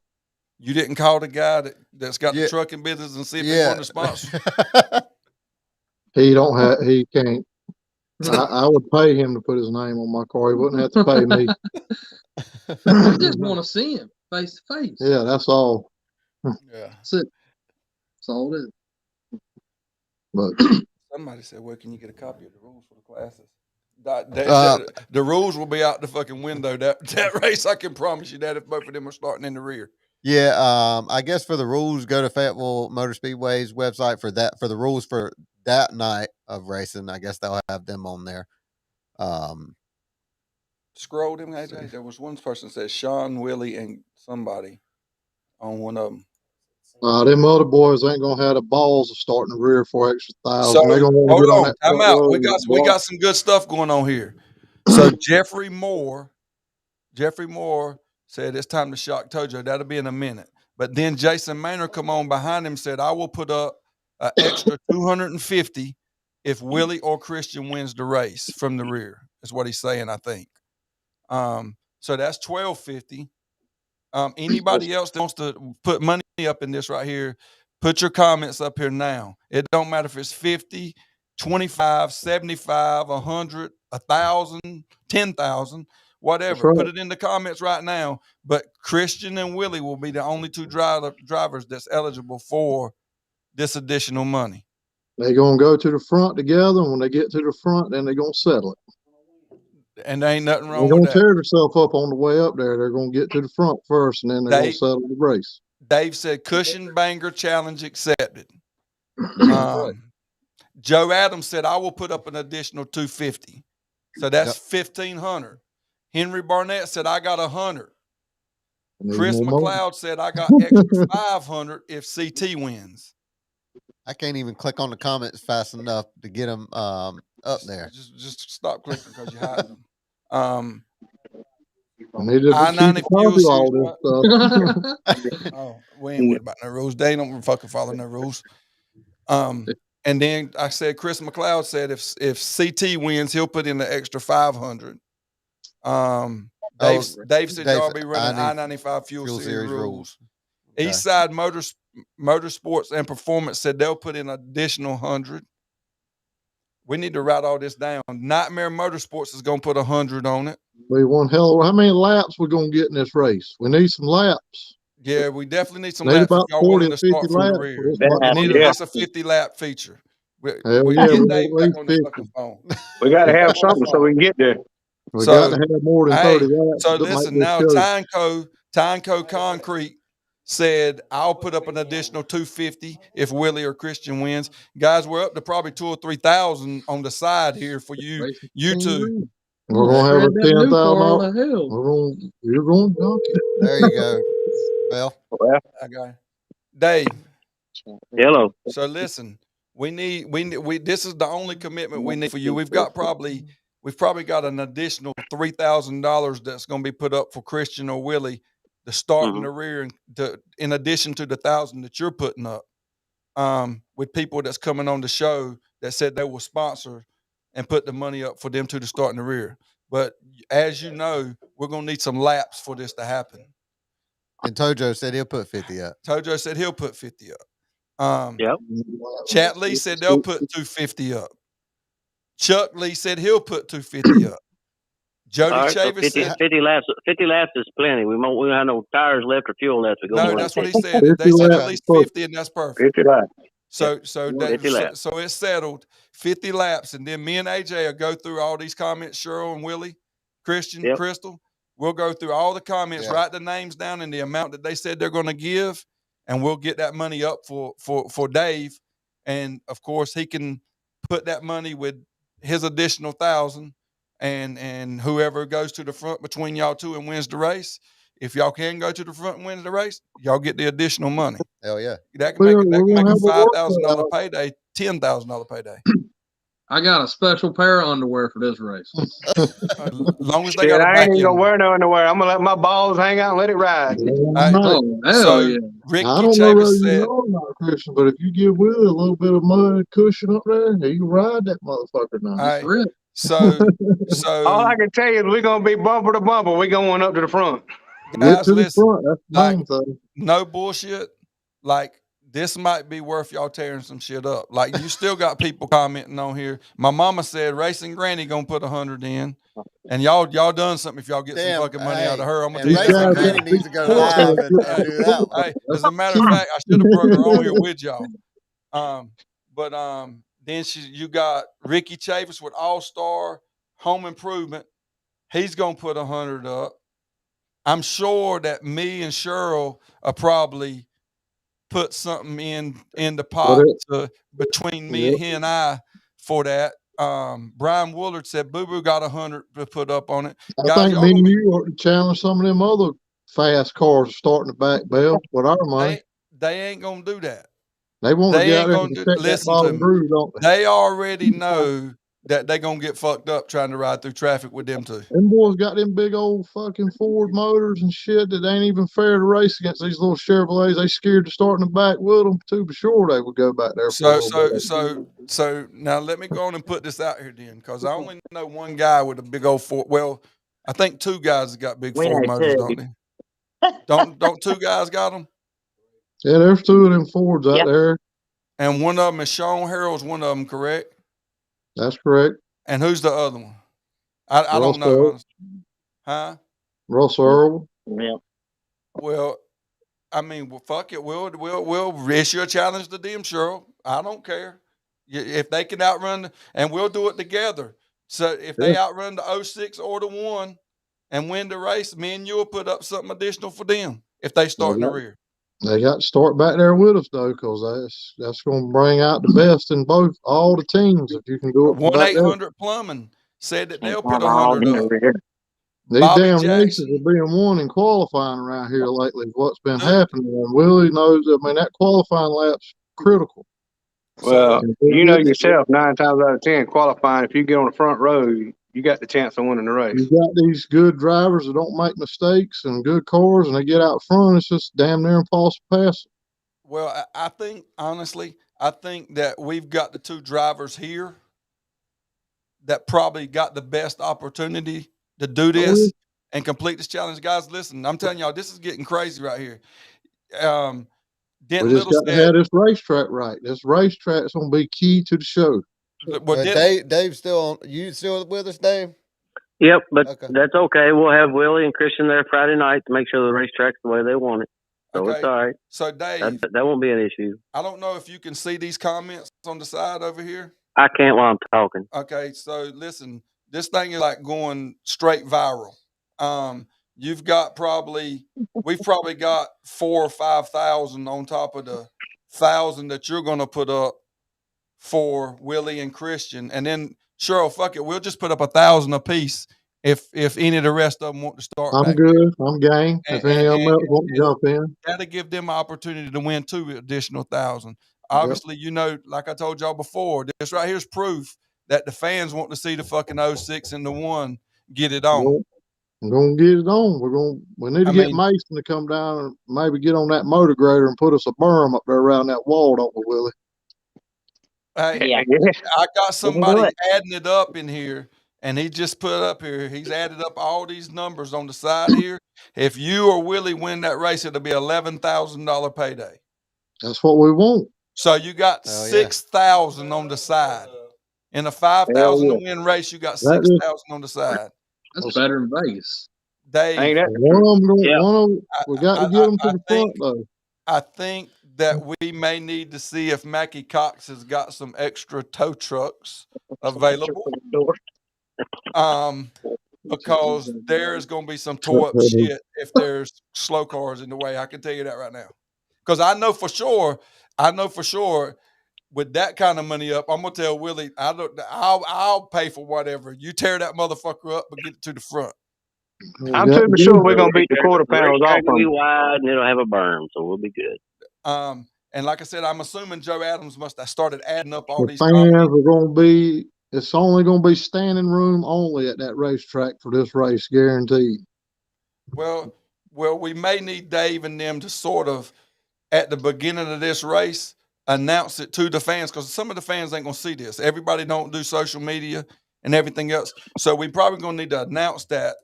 You didn't call the guy that's got the trucking business and see if he wanted to sponsor? He can't. I would pay him to put his name on my car. He wouldn't have to pay me. I just want to see him face to face. Yeah, that's all. Yeah. That's it. That's all it is. But somebody said, "Where can you get a copy of the rules for the classes?" The rules will be out the fucking window. That race, I can promise you that if both of them are starting in the rear. Yeah, I guess for the rules, go to Fayetteville Motor Speedway's website for the rules for that night of racing. I guess they'll have them on there. scrolled him, AJ? There was one person that said Sean, Willie, and somebody on one of them. Them other boys ain't gonna have the balls of starting the rear for extra So $1,000. They're gonna want to get on that time front out. row We got some good stuff going on here. So Jeffrey Moore said it's time to shock ToJo. That'll be in a minute. But then Jason Maynard come on behind him, said I will put up an extra 250 if Willie or Christian wins the race from the rear. Is what he's saying, I think. So that's 1,250. Anybody else that wants to put money up in this right here, put your comments up here now. It don't matter if it's 50, 25, 75, 100, 1,000, 10,000, whatever. Right. Put it in the comments right now. But Christian and Willie will be the only two drivers that's eligible for this additional money. They're gonna go to the front together, and when they get to the front, then they're gonna settle it. And there ain't nothing wrong They're with gonna that. tear themselves up on the way up there. They're gonna get to the front first, and then they're gonna settle the race. Dave said cushion banger challenge accepted. Joe Adams said I will put up an additional 250. So that's 1,500. Henry Barnett said I got 100. Chris McLeod said I got extra 500 if CT wins. I can't even click on the comments fast enough to get them up there. Just stop clicking because you're hiding them. I-90 fuel series. Oh, we ain't worried about no rules. They don't fucking follow no rules. And then I said Chris McLeod said if CT wins, he'll put in the extra 500. Dave said y'all be running I-95 fuel series rules. Okay. Eastside Motorsports and Performance said they'll put in an additional 100. We need to write all this down. Nightmare Motorsports is going to put 100 on it. We want how many laps we're going to get in this race? We need some laps. Yeah, we definitely need some laps. About 40 to 50 from laps. The rear. We need at least a 50-lap feature. We get Dave back on the fucking phone. We got to have something so we can get there. We got to have more than 30 laps. So listen, now Tyneco Concrete said I'll put up an additional 250 if Willie or Christian wins. Guys, we're up to probably 2,000 or 3,000 on the side here for you two. We're gonna have a 10,000. You're going donkey. There you go, Bell. Okay, Dave. Hello. So listen, we this is the only commitment we need for you. We've probably got an additional $3,000 that's going to be put up for Christian or Willie to start in the rear, and in addition to the 1,000 that you're putting up, with people that's coming on the show that said they will sponsor and put the money up for them to start in the rear. But as you know, we're going to need some laps for this to happen. And ToJo said he'll put 50 up. ToJo said he'll put 50 up. Yep. Chat Lee said they'll put 250 up. Chuck Lee said he'll put 250 up. Jody Chavis said 50 laps. 50 laps is plenty. We won't have no tires left or fuel left to go. No, that's what he said. They said at least 50, and that's perfect. 50 laps. So it's settled. 50 laps, and then me and AJ will go through all these comments. Sherrill and Willie, Christian, Crystal. We'll go through all the comments, write the names down and the amount that they said they're going to give, and we'll get that money up for Dave. And of course, he can put that money with his additional 1,000, and whoever goes to the front between y'all two and wins the race. If y'all can go to the front and win the race, y'all get the additional money. Hell yeah. That can make a $5,000 payday, $10,000 payday. I got a special pair of underwear for this race. As long as they got I ain't gonna wear no underwear. I'm gonna let my balls hang out and let it ride. Ricky I don't know whether you know or not, Christian, but if you give Willie a little bit of mud cushion up there, he can ride that motherfucker now. So all I can tell you is we're gonna be bumper to bumper. We're going up to the front. Guys, listen, that's the main thing. No bullshit. Like, this might be worth y'all tearing some shit up. Like, you still got people commenting on here. My mama said Racing Granny gonna put 100 in, and y'all done something if y'all get some fucking money out of her. I'm gonna tell you, Racing Granny needs to go live and do that one. Hey, as a matter of fact, I should have brought her on here with y'all. Then you got Ricky Chavis with All Star Home Improvement. He's gonna put 100 up. I'm sure that me and Sherrill are probably put something in the pot between me and he and I for that. Brian Woolard said Boo Boo got 100 to put up on it. I Guys, think me and you ought to challenge some of them other fast cars starting the back bell with our money. They ain't gonna do that. They want to They get out ain't there gonna and do. check that Listen to bottom me. groove, don't they? They already know that they gonna get fucked up trying to ride through traffic with them too. Them boys got them big old fucking Ford motors and shit that ain't even fair to race against these little Chevrolets. They scared to start in the back with them too, but sure they would go back there for a little bit. So now let me go on and put this out here then, because I only know one guy with a big old Ford. Well, I think two guys have got big Ford motors, don't they? Don't two guys got them? Yeah, there's two of them Fords out there. And one of them is Sean Harrell's one of them, correct? That's correct. And who's the other one? I don't know, honestly. Huh? Russell Earl. Yeah. Well, I mean, well, fuck it. We'll issue a challenge to them, Sherrill. I don't care. If they can outrun, and we'll do it together. So if they outrun the 06 or the 1 and win the race, me and you will put up something additional for them if they start in the rear. They got to start back there with us though, because that's going to bring out the best in all the teams if you can do it. 1-800 Plumbing said that they'll put 100 up. These Bobby damn Jackson. races are being won in qualifying around here lately. What's been happening, and Willie knows. I mean, that qualifying lap's critical. Well, you know yourself, 9 times out of 10, qualifying, if you get on the front row, you got the chance of winning the race. You got these good drivers that don't make mistakes and good cars, and they get out front. It's just damn near impossible to pass. Well, I think, honestly, that we've got the two drivers here that probably got the best opportunity to do this and complete this challenge. Guys, listen, I'm telling y'all, this is getting crazy right here. We just got to have this racetrack right. This racetrack's going to be key to the show. Well, Dave's still on. You still with us, Dave? Yep, but that's okay. We'll have Willie and Christian there Friday night to make sure the racetrack's the way they want it. So it's all right. So, Dave, that won't be an issue. I don't know if you can see these comments on the side over here. I can't while I'm talking. Okay, so listen, this thing is like going straight viral. We've probably got 4,000 or 5,000 on top of the 1,000 that you're going to put up for Willie and Christian, and then Sherrill, fuck it, we'll just put up 1,000 apiece if any of the rest of them want to start. I'm good. I'm game. If any of them else want to jump in, got to give them an opportunity to win 2 additional 1,000. Obviously, you know, like I told y'all before, this right here's proof that the fans want to see the fucking 06 and the 1 get it on. I'm gonna get it on. We need to get Mason to come down and maybe get on that motor grader and put us a berm up there around that wall, don't we, Willie? Hey, I got somebody adding it up in here, and he just put up here. He's added up all these numbers on the side here. If you or Willie win that race, it'll be $11,000 payday. That's what we want. So you got 6,000 on the side. In a 5,000 to win race, you got 6,000 on the side. That's better than Vegas. Dave, we got to get them to the front though. I think that we may need to see if Mackie Cox has got some extra tow trucks available. Because there's going to be some tore up shit if there's slow cars in the way. I can tell you that right now. Because I know for sure with that kind of money up, I'm gonna tell Willie, I'll pay for whatever. You tear that motherfucker up, but get it to the front. I'm pretty sure we're gonna beat the quarter panels off. It'll be wide and it'll have a berm, so we'll be good. And like I said, I'm assuming Joe Adams must have started adding up all these fans are gonna be. It's only gonna be standing room only at that racetrack for this race, guaranteed. Well, we may need Dave and them to sort of at the beginning of this race announce it to the fans, because some of the fans ain't gonna see this. Everybody don't do social media and everything else, so we probably gonna need to announce that.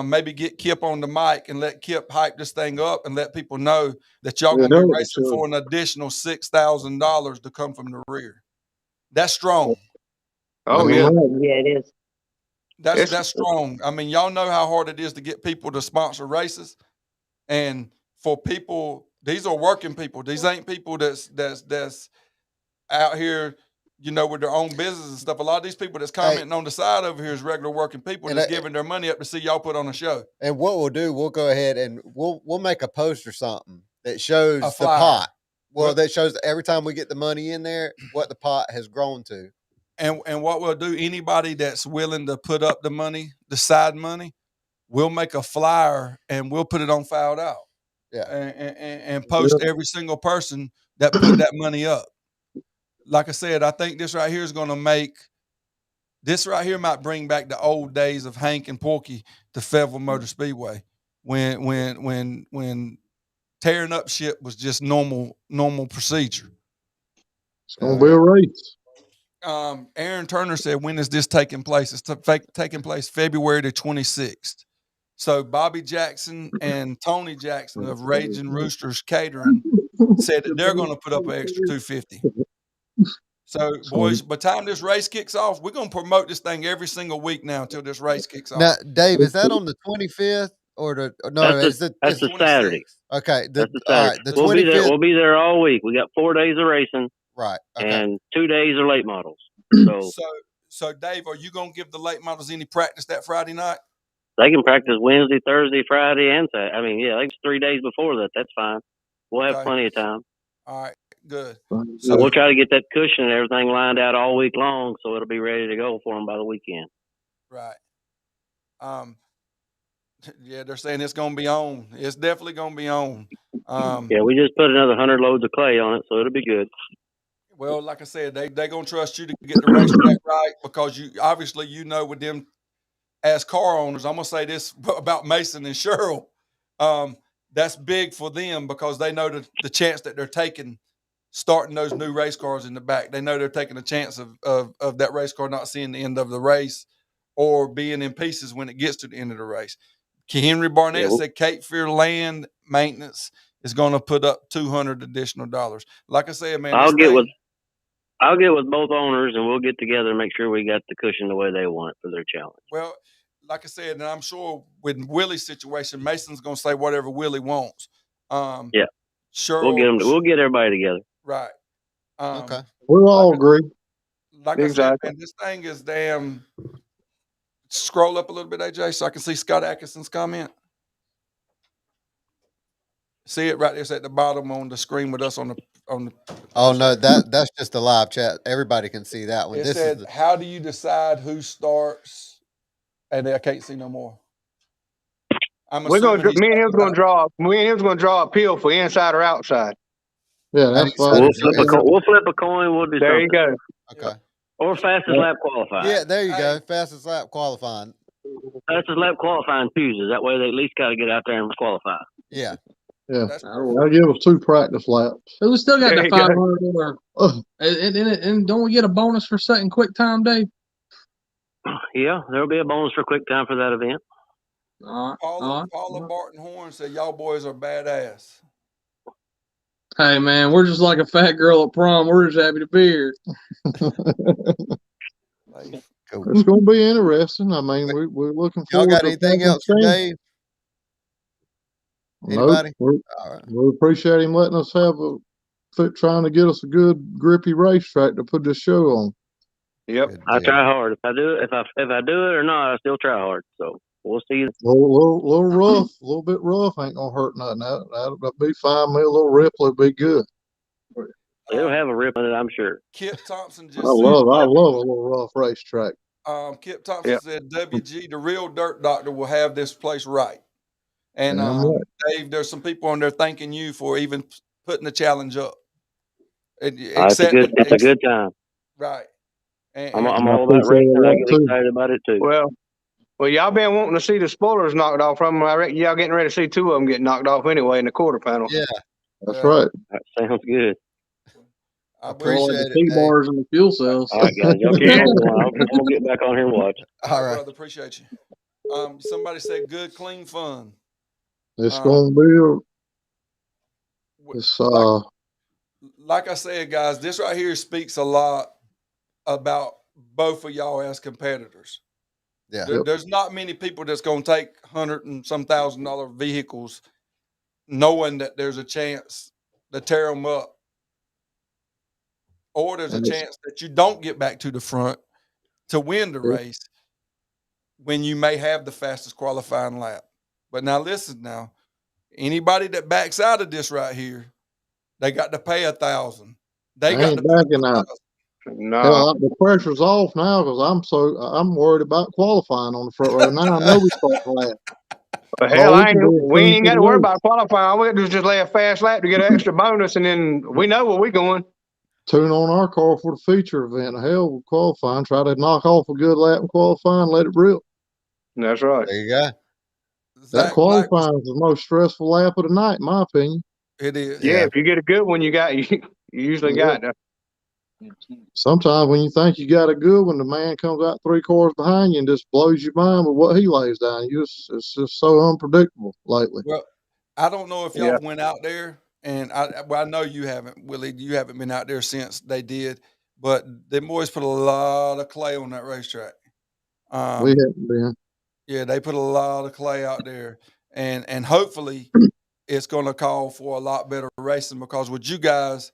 Maybe get Kip on the mic and let Kip hype this thing up and let people know that y'all gonna be racing for an additional $6,000 to come from the rear. That's strong. Oh yeah, it is. That's strong. I mean, y'all know how hard it is to get people to sponsor races, and for people. These are working people. These ain't people that's out here, you know, with their own business and stuff. A lot of these people that's commenting on the side over here is regular working people and that's giving their money up to see y'all put on a show. And what we'll do, we'll go ahead and we'll make a post or something that shows the pot. Well, that shows every time we get the money in there, what the pot has grown to. And what we'll do, anybody that's willing to put up the money, the side money, we'll make a flyer and we'll put it on Fouled Out. Yeah. And post every single person that put that money up. Like I said, I think this right here is going to make this right here might bring back the old days of Hank and Porky to Fayetteville Motor Speedway when tearing up shit was just normal procedure. It's gonna be a race. Aaron Turner said, when is this taking place? It's taking place February the 26th. So Bobby Jackson and Tony Jackson of Raging Roosters Catering said that they're going to put up an extra $250. So, boys, by the time this race kicks off, we're going to promote this thing every single week now until this race kicks off. Now, Dave, is that on the 25th or that's the Saturday? Okay, that's the Saturday. All right, the 25th. We'll be there all week. We got 4 days of racing, right? Okay. And 2 days of late models. So, Dave, are you going to give the late models any practice that Friday night? They can practice Wednesday, Thursday, Friday, and Saturday. I mean, yeah, like 3 days before that. That's fine. We'll have plenty of time. All right, good. So we'll try to get that cushion and everything lined out all week long, so it'll be ready to go for them by the weekend. Right. Yeah, they're saying it's going to be on. It's definitely going to be on. Yeah, we just put another 100 loads of clay on it, so it'll be good. Well, like I said, they're going to trust you to get the racetrack right because you obviously with them as car owners. I'm going to say this about Mason and Sherrill. That's big for them because they know the chance that they're taking starting those new race cars in the back. They know they're taking a chance of that race car not seeing the end of the race or being in pieces when it gets to the end of the race. Henry Barnett said Cape Fear Land Maintenance is going to put up $200 additional. Like I said, man, I'll get with both owners and we'll get together and make sure we got the cushion the way they want it for their challenge. Well, like I said, and I'm sure with Willie's situation, Mason's going to say whatever Willie wants. Yeah, sure. We'll get everybody together. Right. Okay. We'll all agree. Like I said, man, this thing is damn. Scroll up a little bit, AJ, so I can see Scott Atkinson's comment. See it right there. It's at the bottom on the screen with us on the. Oh no, that's just the live chat. Everybody can see that one. It said, "How do you decide who starts?" And I can't see no more. We're gonna. Me and him's gonna draw. Me and him's gonna draw a peel for inside or outside. Yeah, that's fine. We'll flip a coin. We'll do. There something. You go. Okay. Or fastest lap qualifying. Yeah, there you go. Fastest lap qualifying. Fastest lap qualifying Tuesdays. That way they at least got to get out there and qualify. Yeah. Yeah. I'll give us 2 practice laps. But we still got the $500. And don't we get a bonus for setting quick time, Dave? Yeah, there'll be a bonus for quick time for that event. Paula Barton Horn said, "Y'all boys are badass." Hey man, we're just like a fat girl at prom. We're just happy to be here. It's going to be interesting. I mean, we're looking forward. Y'all got anything else for Dave? Anybody? Nope. We appreciate him letting us have trying to get us a good grippy racetrack to put this show on. Yep. I try hard. If I do it or not, I still try hard. So we'll see. Little rough, a little bit rough ain't gonna hurt nothing. That'll be fine. Maybe a little ripple will be good. It'll have a rip in it, I'm sure. Kip Thompson just I love a little rough racetrack. Kip Thompson said WG, the real dirt doctor, will have this place right. And Dave, there's some people on there thanking you for even putting the challenge up. It's a good time. Right. And I'm all about racing. I get excited about it too. Well, y'all been wanting to see the spoilers knocked off from them. I reckon y'all getting ready to see 2 of them get knocked off anyway in the quarter panel. Yeah, that's right. That sounds good. I appreciate the T-bars and the fuel cells. All right, guys. Y'all keep on. I'm gonna get back on here and watch. All right, brother. Appreciate you. Somebody said good, clean fun. It's going to be. Like I said, guys, this right here speaks a lot about both of y'all as competitors. Yeah. There's not many people that's going to take $100,000 and some $1,000 vehicles knowing that there's a chance to tear them up. Or there's a chance that you don't get back to the front to win the race when you may have the fastest qualifying lap. But now listen now, anybody that backs out of this right here, they got to pay $1,000. They got to pay $1,000. No. Hell, the pressure's off now because I'm worried about qualifying on the front row. Now I know we start last. But hell, we we ain't got to worry about qualifying. All we got to do is just lay a fast lap to get an extra bonus, and then we know where we're going. Tune on our car for the feature event. Hell, with qualifying, try to knock off a good lap in qualifying, let it rip. That's right. There you go. That qualifying is the most stressful lap of the night, in my opinion. It is. Yeah, if you get a good one, you usually got that. Sometimes when you think you got a good one, the man comes out 3 cars behind you and just blows your mind with what he lays down. It's just so unpredictable lately. Well, I don't know if y'all went out there, and I know you haven't, Willie. You haven't been out there since they did, but them boys put a lot of clay on that racetrack. We haven't been. Yeah, they put a lot of clay out there, and hopefully it's going to call for a lot better racing, because with you guys,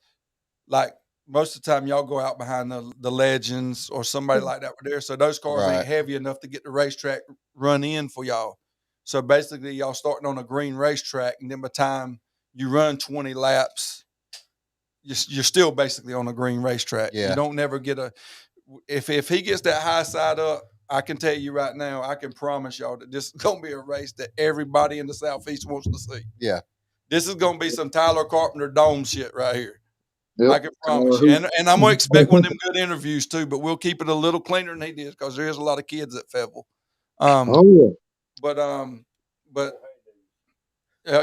like most of the time y'all go out behind the legends or somebody like that there, so those cars ain't heavy enough to get the racetrack run in for y'all. So basically y'all starting on a green racetrack, and then by the time you run 20 laps, you're still basically on a green racetrack. You don't never get if he gets that high side up, I can tell you right now, I can promise y'all that this is going to be a race that everybody in the Southeast wants to see. Yeah. This is going to be some Tyler Carpenter Dome shit right here. Yep. I can promise you. And I'm going to expect one of them good interviews too, but we'll keep it a little cleaner than he did, because there is a lot of kids at Fayetteville. But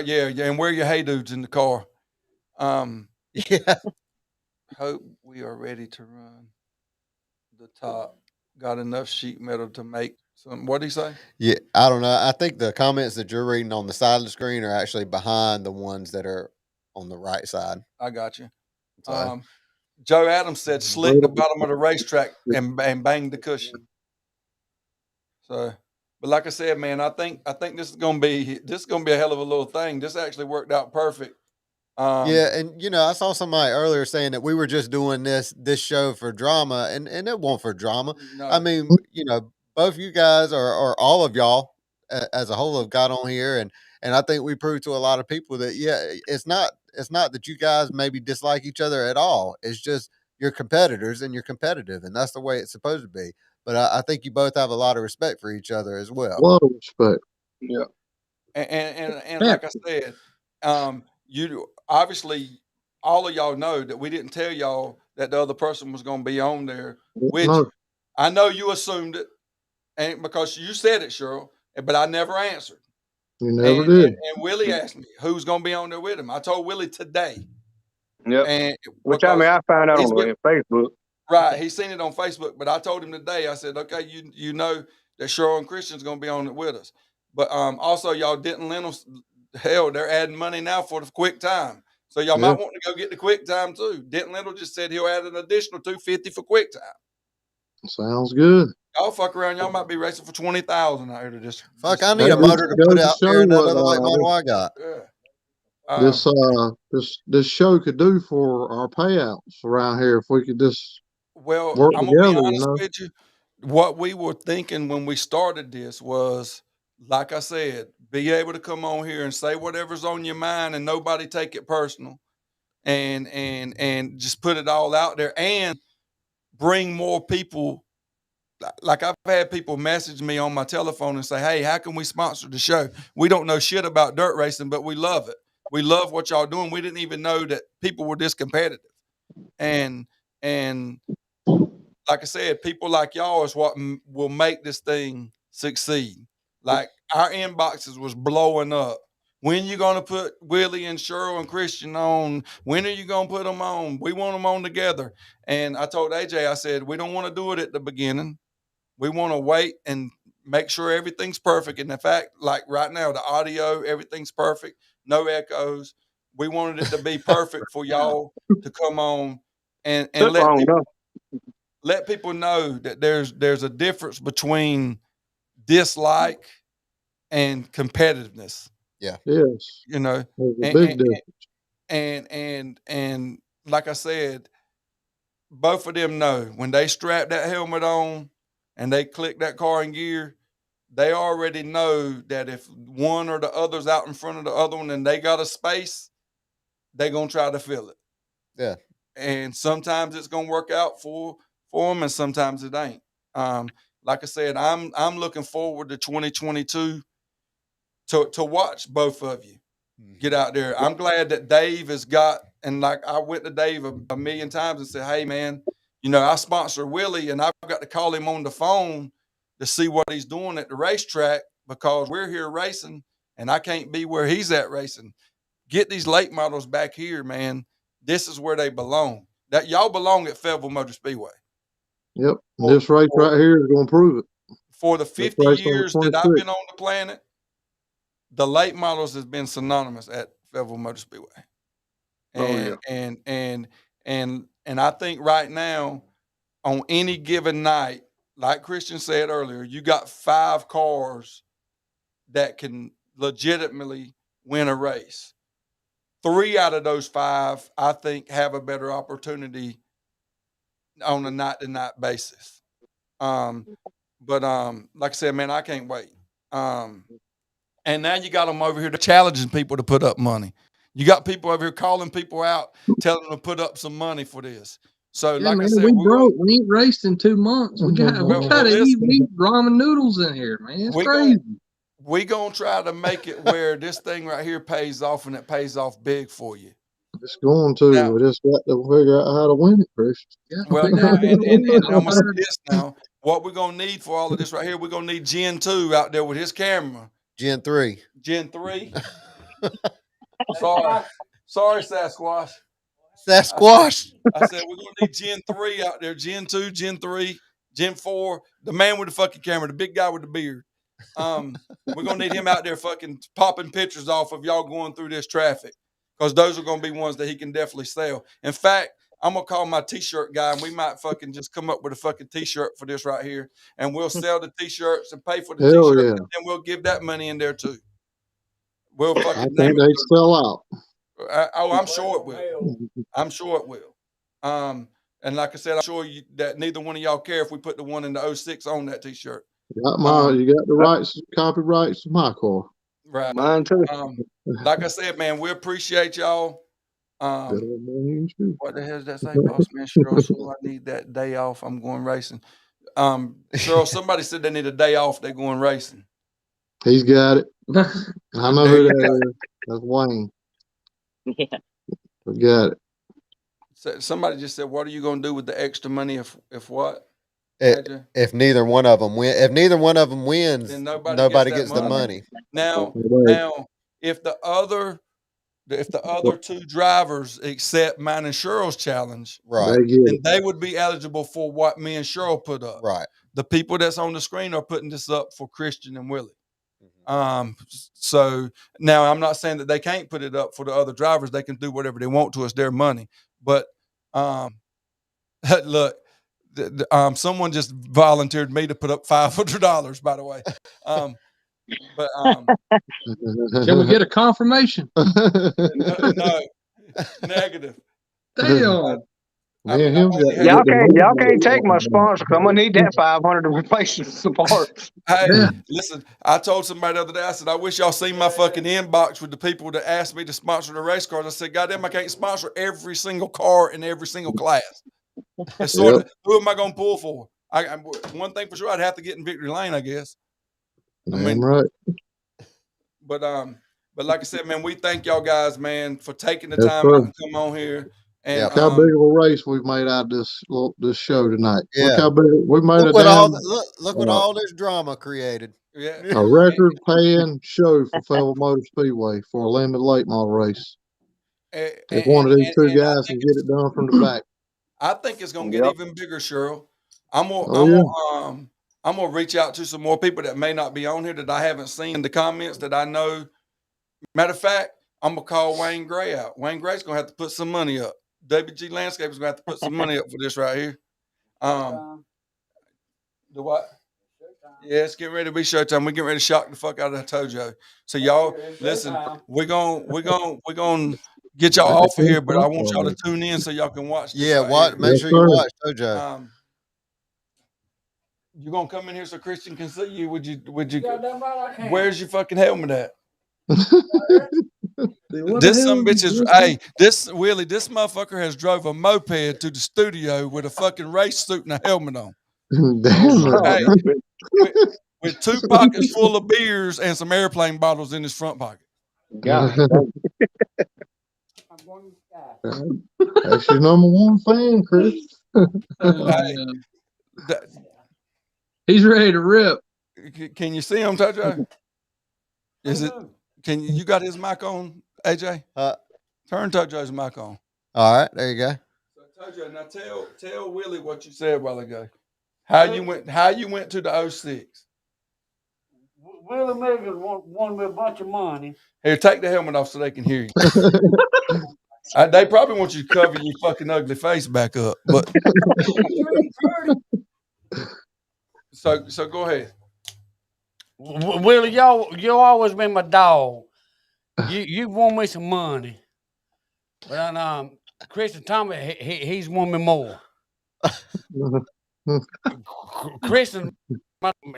yeah, and wear your hey dudes in the car. Yeah. Hope we are ready to run the top. Got enough sheet metal to make some. What did he say? Yeah, I don't know. I think the comments that you're reading on the side of the screen are actually behind the ones that are on the right side. I got you. So. Joe Adams said slick the bottom of the racetrack and bang the cushion. So, but like I said, man, I think this is gonna be a hell of a little thing. This actually worked out perfect. Yeah, and I saw somebody earlier saying that we were just doing this show for drama, and it wasn't for drama. No. I mean, both you guys or all of y'all as a whole have got on here, and I think we proved to a lot of people that it's not that you guys maybe dislike each other at all. It's just you're competitors and you're competitive, and that's the way it's supposed to be. But I think you both have a lot of respect for each other as well. A lot of respect. Yeah. And like I said, you obviously all of y'all know that we didn't tell y'all that the other person was going to be on there with you. I know you assumed it, and because you said it, Sherrill, but I never answered. You never did. And Willie asked me who's going to be on there with him. I told Willie today. Yep. Which I found out on Facebook. Right, he's seen it on Facebook, but I told him today. I said, okay, you know that Sherrill and Christian's going to be on it with us, but also y'all didn't lend us. Hell, they're adding money now for the quick time, so y'all might want to go get the quick time too. Denton Little just said he'll add an additional $250 for quick time. Sounds good. Y'all fuck around, y'all might be racing for $20,000 out here to just. Fuck, I need a motor to put out there in that other late model I got. This show could do for our payouts around here if we could just work together. I'm gonna be honest with you. What we were thinking when we started this was, like I said, be able to come on here and say whatever's on your mind and nobody take it personal, and just put it all out there and bring more people. Like I've had people message me on my telephone and say, hey, how can we sponsor the show? We don't know shit about dirt racing, but we love it. We love what y'all doing. We didn't even know that people were this competitive. And like I said, people like y'all is what will make this thing succeed. Like our inboxes was blowing up. When you going to put Willie and Sherrill and Christian on? When are you going to put them on? We want them on together. And I told AJ, I said, we don't want to do it at the beginning. We want to wait and make sure everything's perfect. And in fact, like right now, the audio, everything's perfect. No echoes. We wanted it to be perfect for y'all to come on and let people know that there's a difference between dislike and competitiveness. Yeah. Yes. There's a big difference. And like I said, both of them know when they strap that helmet on and they click that car in gear, they already know that if one or the other's out in front of the other one and they got a space, they're going to try to fill it. Yeah. and sometimes it's gonna work out for them, and sometimes it ain't. Like I said, I'm looking forward to 2022 to watch both of you get out there. I'm glad that Dave has got, and like I went to Dave a million times and said, hey man, I sponsor Willie, and I've got to call him on the phone to see what he's doing at the racetrack because we're here racing and I can't be where he's at racing. Get these late models back here, man. This is where they belong. That y'all belong at Fayetteville Motor Speedway. Yep. This race right here is going to prove it. For the 50 years that I've been on the planet, the late models has been synonymous at Fayetteville Motor Speedway. And I think right now, on any given night, like Christian said earlier, you got 5 cars that can legitimately win a race. 3 out of those 5, I think, have a better opportunity on a night-to-night basis. But like I said, man, I can't wait. And now you got them over here challenging people to put up money. You got people over here calling people out, telling them to put up some money for this. So, yeah, like man, I said, we broke. We ain't raced in 2 months. We got to eat ramen noodles in here, man. It's crazy. We gonna try to make it where this thing right here pays off, and it pays off big for you. It's going to. Now, we just got to figure out how to win it, Chris. Yeah, well, now, and I'm gonna say this now. What we're gonna need for all of this right here, we're gonna need Gen 2 out there with his camera. Gen 3. Gen 3. Sorry, Sasquatch. Sasquatch. I said we're gonna need Gen 3 out there. Gen 2, Gen 3, Gen 4. The man with the fucking camera, the big guy with the beard. We're gonna need him out there fucking popping pictures off of y'all going through this traffic, because those are gonna be ones that he can definitely sell. In fact, I'm gonna call my t-shirt guy, and we might fucking just come up with a fucking t-shirt for this right here, and we'll sell the t-shirts and pay for the t-shirts, and then we'll give that money in there too. We'll fucking. I think they sell out. I'm sure it will. I'm sure it will. And like I said, I'm sure that neither one of y'all care if we put the one in the 06 on that t-shirt. You got the rights, copyrights to my car. Right. Mine too. Like I said, man, we appreciate y'all. What the hell does that say, boss man? Sherrill, so I need that day off. I'm going racing. Sherrill, somebody said they need a day off. They're going racing. He's got it. I know who that is. That's Wayne. Yeah. We got it. So somebody just said, "What are you going to do with the extra money if what?" If neither one of them wins, then nobody gets the money. Now, if the other 2 drivers accept mine and Sherrill's challenge, right, then they would be eligible for what me and Sherrill put up. Right. The people that's on the screen are putting this up for Christian and Willie. So now I'm not saying that they can't put it up for the other drivers. They can do whatever they want to. It's their money. But look, someone just volunteered me to put up $500, by the way. But can we get a confirmation? No, negative. Damn. Y'all can't take my sponsor. I'm gonna need that 500 to replace the parts. Hey, listen, I told somebody the other day, I said, I wish y'all seen my fucking inbox with the people that asked me to sponsor the race cars. I said, goddamn, I can't sponsor every single car in every single class. And so who am I gonna pull for? One thing for sure, I'd have to get in victory lane, I guess. Right. But like I said, man, we thank y'all guys, man, for taking the time out and come on here. And look how big of a race we've made out of this show tonight. Yeah. Look how big we made look what all this drama created. Yeah. A record-paying show for Fayetteville Motor Speedway for a limited late model race. If one of these 2 guys can get it done from the back, I think it's gonna get even bigger, Sherrill. I'm gonna reach out to some more people that may not be on here that I haven't seen in the comments that I know. Matter of fact, I'm gonna call Wayne Gray out. Wayne Gray's gonna have to put some money up. WG Landscape is gonna have to put some money up for this right here. The what? Yeah, it's getting ready to be showtime. We're getting ready to shock the fuck out of ToJo. So y'all listen, we're gonna get y'all off of here, but I want y'all to tune in so y'all can watch this. Yeah, make sure you watch ToJo. You gonna come in here so Christian can see you? Would you where's your fucking helmet at? This some bitches. Hey, this Willie, this motherfucker has drove a moped to the studio with a fucking race suit and a helmet on. Damn Hey, it. with 2 pockets full of beers and some airplane bottles in his front pocket. God. That's your number one fan, Chris. He's ready to rip. Can you see him, ToJo? Is it? Can you got his mic on, AJ? Turn ToJo's mic on. All right, there you go. So ToJo, now tell Willie what you said a while ago. How you went to the 06. Willie Milliken won me a bunch of money. Here, take the helmet off so they can hear you. They probably want you to cover your fucking ugly face back up, but so go ahead. Willie, you always been my dog. You won me some money, but Chris and Tommy, he's won me more. Chris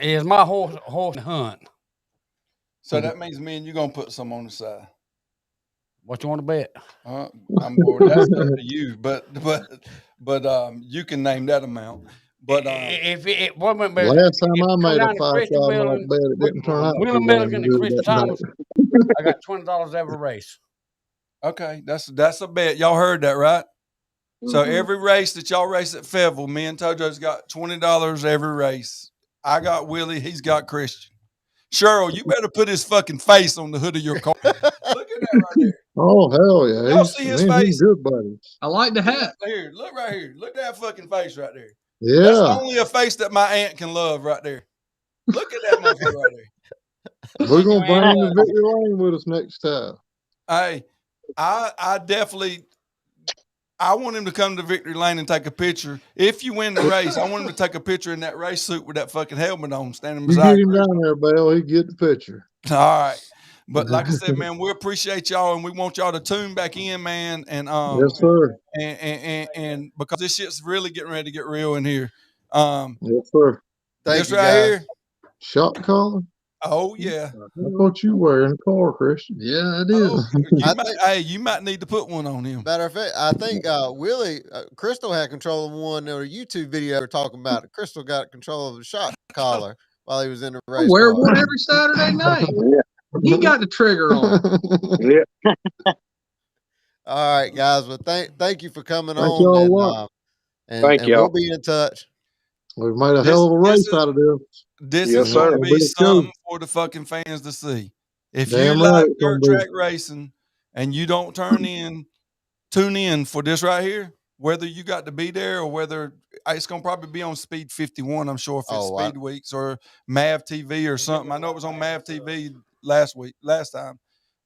is my horse hunt. So that means me and you gonna put some on the side. What you want to bet? I'm bored. That's up to you, but you can name that amount. But last time I made a $5,000 bet, it didn't turn out. Willie Milliken and Chris Thomas, I got $20 every race. Okay, that's a bet. Y'all heard that, right? So every race that y'all race at Fayetteville, me and ToJo's got $20 every race. I got Willie, he's got Christian. Sherrill, you better put his fucking face on the hood of your car. Look at that right there. Oh, hell yeah. Y'all see his face? He's good, buddy. I like the hat. Here, look right here. Look at that fucking face right there. Yeah. That's only a face that my aunt can love right there. Look at that motherfucker right there. We're going to bring him to Victory Lane with us next time. Hey, I definitely... I want him to come to Victory Lane and take a picture. If you win the race, I want him to take a picture in that race suit with that fucking helmet on, standing beside you. Get him down there, Bell. He get the picture. All right. But like I said, man, we appreciate y'all, and we want y'all to tune back in, man. And yes, sir. And because this shit's really getting ready to get real in here. Yes, sir. This right here. Shot collar. Oh yeah. I thought you were in the car, Christian. Yeah, I did. You might need to put one on him. Matter of fact, I think Willie Crystal had control of one or a YouTube video we were talking about. Crystal got control of the shot collar while he was in the race. I wear one every Saturday night. He got the trigger on. Yeah. All right, guys. Well, thank you for coming thank on. Thank you. We'll be in touch. We've made a hell of a race out of this. This is going to be something for the fucking fans to see. If you like dirt track racing and you don't tune in for this right here, whether you got to be there or whether it's going to probably be on Speed 51, I'm sure, if it's Speed Weeks or MAV TV or something. I know it was on MAV TV last time.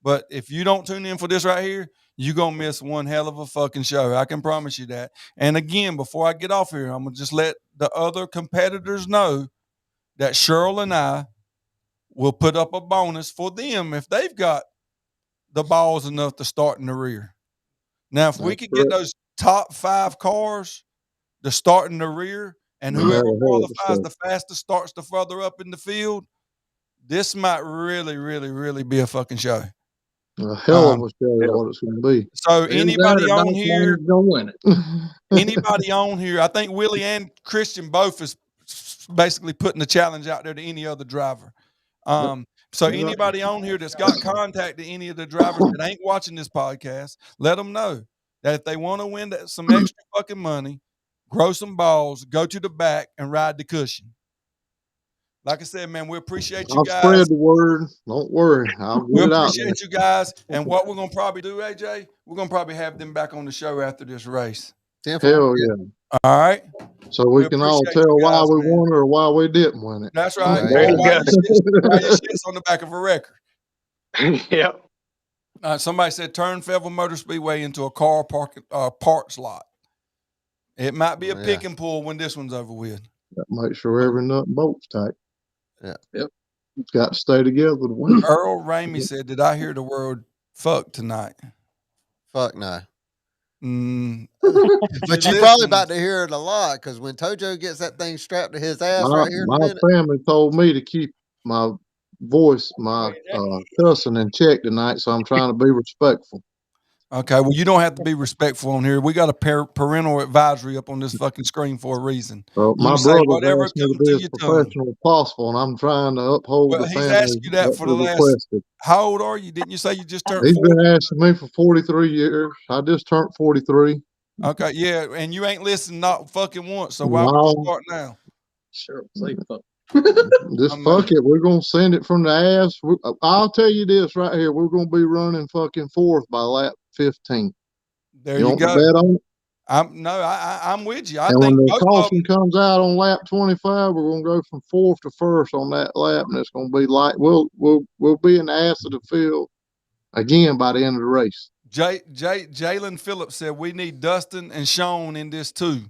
But if you don't tune in for this right here, you're going to miss one hell of a fucking show. I can promise you that. And again, before I get off here, I'm going to just let the other competitors know that Sherrill and I will put up a bonus for them if they've got the balls enough to start in the rear. Now, if we could get those top 5 cars to start in the rear, and whoever qualifies the fastest starts the further up in the field, this might really, really, really be a fucking show. A hell of a show what it's going to be. So anybody on here, anybody on here, I think Willie and Christian both is basically putting the challenge out there to any other driver. So anybody on here that's got contact to any of the drivers that ain't watching this podcast, let them know that if they want to win some extra fucking money, grow some balls, go to the back and ride the cushion. Like I said, man, we appreciate you guys. I'll spread the word. Don't worry. We appreciate you guys. And what we're going to probably do, AJ, we're going to probably have them back on the show after this race. Hell yeah. All right. So we can all tell why we won or why we didn't win it. That's right. Why your shit's on the back of a record. Yep. Somebody said turn Fayetteville Motor Speedway into a car parts lot. It might be a pick and pull when this one's over with. Make sure every nut and bolt's tight. Yeah. Yep. It's got to stay together to win. Earl Ramey said, "Did I hear the word fuck tonight?" Fuck no. But you're probably about to hear it a lot because when ToJo gets that thing strapped to his ass right here, my family told me to keep my voice my cussing in check tonight, so I'm trying to be respectful. Okay, well, you don't have to be respectful on here. We got a parental advisory up on this fucking screen for a reason. My brother's asked me to be as professional as possible, and I'm trying to uphold the he's family asked you that for the last. requested. How old are you? Didn't you say you just turned? He's 40? been asking me for 43 years. I just turned 43. Okay, yeah, and you ain't listened not fucking once. So why would you start now? Sure, say fuck. Just fuck it. We're gonna send it from the ass. I'll tell you this right here. We're gonna be running fucking fourth by lap 15. There you you want go. to bet on it? I'm with you. I and think when the caution comes out on lap 25, we're gonna go from fourth to first on that lap, and it's gonna be like we'll be in the ass of the field again by the end of the race. Jalen Phillips said we need Dustin and Sean in this too.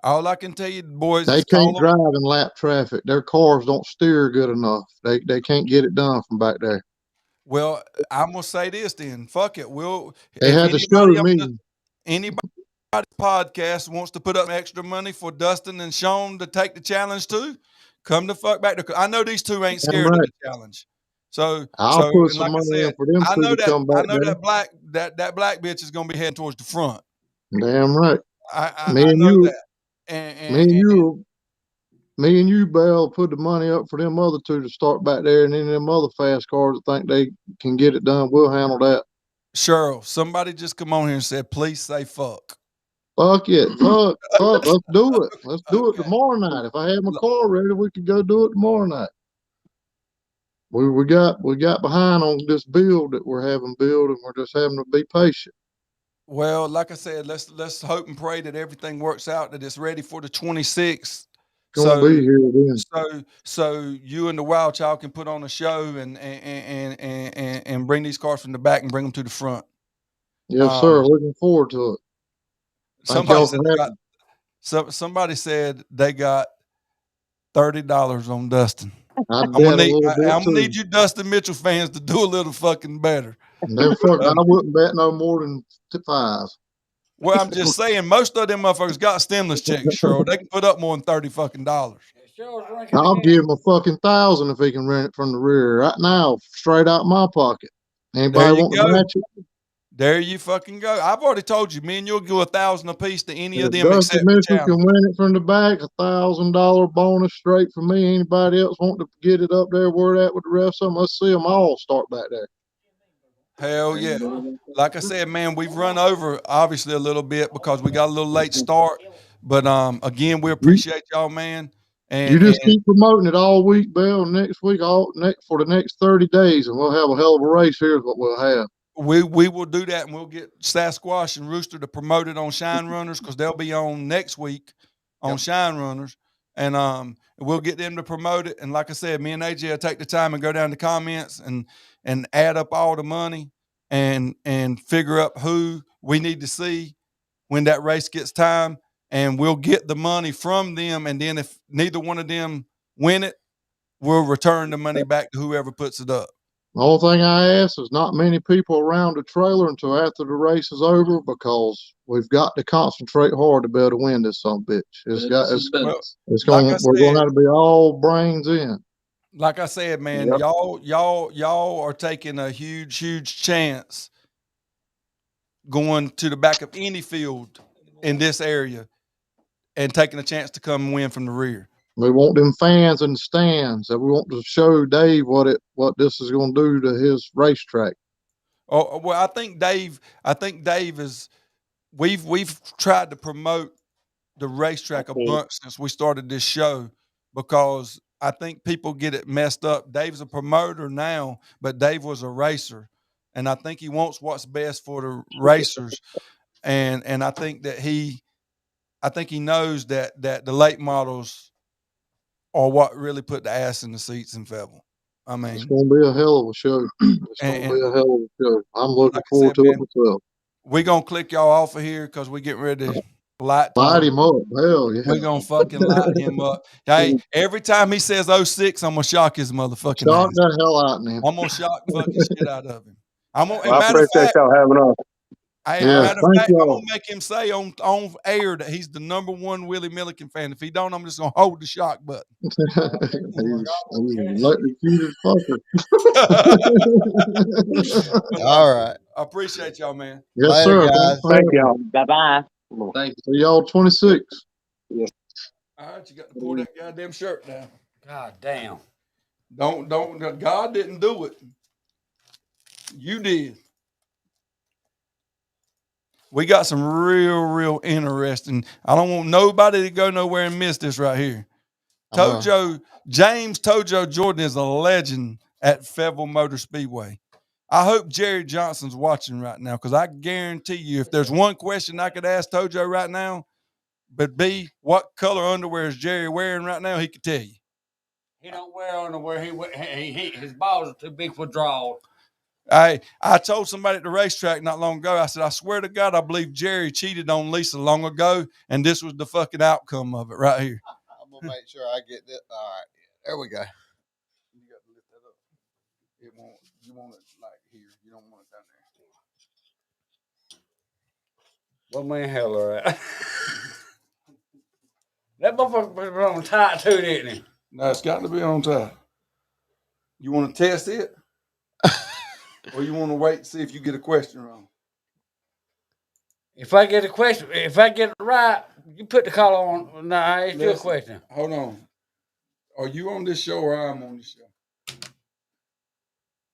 All I can tell you, boys, they can't drive in lap traffic. Their cars don't steer good enough. They can't get it done from back there. Well, I'm gonna say this then. Fuck it. They had to show me. Anybody podcast wants to put up extra money for Dustin and Sean to take the challenge too, come the fuck back. I know these two ain't scared of the challenge. So I'll put some money in for them two to come back. I know that black bitch is gonna be heading towards the front. Damn right. I know that. Me and you, Bell, put the money up for them other two to start back there, and then them other fast cars that think they can get it done, we'll handle that. Cheryl, somebody just come on here and said, please say fuck. Fuck it. Fuck. Let's do it. Let's do it tomorrow night. If I had my car ready, we could go do it tomorrow night. We got behind on this build that we're having build, and we're just having to be patient. Well, like I said, let's hope and pray that everything works out, that it's ready for the 26th. Gonna be here then. So you and the Wild Child can put on a show and bring these cars from the back and bring them to the front. Yes, sir. Looking forward to it. Somebody said they got $30 on Dustin. I'm gonna need you Dustin Mitchell fans to do a little fucking better. I wouldn't bet no more than 5. Well, I'm just saying, most of them motherfuckers got stimulus checks, Cheryl. They can put up more than $30 fucking. I'll give him a fucking 1,000 if he can rent it from the rear right now, straight out my pocket. Anybody want to match it? There you fucking go. I've already told you, me and you'll give 1,000 apiece to any of them. Dustin Mitchell can win it from the back, $1,000 bonus straight for me. Anybody else want to get it up there where that with the rest of them? Let's see them all start back there. Hell yeah. Like I said, man, we've run over obviously a little bit because we got a little late start. But again, we appreciate y'all, man. And you just keep promoting it all week, Bill. Next week, for the next 30 days, and we'll have a hell of a race. Here's what we'll have. We will do that, and we'll get Sasquatch and Rooster to promote it on Shine Runners because they'll be on next week on Shine Runners. And we'll get them to promote it. And like I said, me and AJ will take the time and go down to comments and add up all the money and figure up who we need to see when that race gets time. And we'll get the money from them. And then if neither one of them win it, we'll return the money back to whoever puts it up. The only thing I ask is not many people around the trailer until after the race is over, because we've got to concentrate hard to be able to win this son of a bitch. We're going to have to be all brains in. Like I said, man, y'all are taking a huge chance going to the back of any field in this area and taking a chance to come and win from the rear. We want them fans in the stands. We want to show Dave what this is going to do to his racetrack. Oh well, I think Dave is. We've tried to promote the racetrack a bunch since we started this show, because I think people get it messed up. Dave's a promoter now, but Dave was a racer, and I think he wants what's best for the racers, and I think that he knows that the late models are what really put the ass in the seats in Fayetteville. I mean, it's going to be a hell of a show. It's going to be a hell of a show. I'm looking forward to it myself. We're going to click y'all off of here because we're getting ready to light him up. Hell yeah. We're going to fucking light him up. Hey, every time he says 06, I'm going to shock his motherfucking Shock ass. the hell out of him. I'm going to shock fucking shit out of him. I appreciate y'all having us. Matter of thank fact, I'm y'all. gonna make him say on air that he's the #1 Willie Milliken fan. If he don't, I'm just gonna hold the shock button. He's electrocuted fucker. All right. I appreciate y'all, man. Yes, Later, sir. guys. Thank y'all. Bye-bye. Thank See y'all 26. All right, you got to pull that goddamn shirt down. God damn. Don't. God didn't do it. You did. We got some real interesting. I don't want nobody to go nowhere and miss this right here. James ToJo Jordan is a legend at Fayetteville Motor Speedway. I hope Jerry Johnson's watching right now, because I guarantee you, if there's one question I could ask ToJo right now, but B, what color underwear is Jerry wearing right now, he could tell you. He don't wear underwear. His balls are too big for drawers. I told somebody at the racetrack not long ago, I said, I swear to God, I believe Jerry cheated on Lisa long ago, and this was the fucking outcome of it right here. I'm going to make sure I get this. All right. There we go. You got to lift that up. You want it like here. You don't want it down there. What man hell are at? That motherfucker was on tight too, didn't he? No, it's got to be on top. You want to test it? Or you want to wait and see if you get a question wrong? If I get it right, you put the collar on. Nah, it's your question. Hold on. Are you on this show or I'm on this show?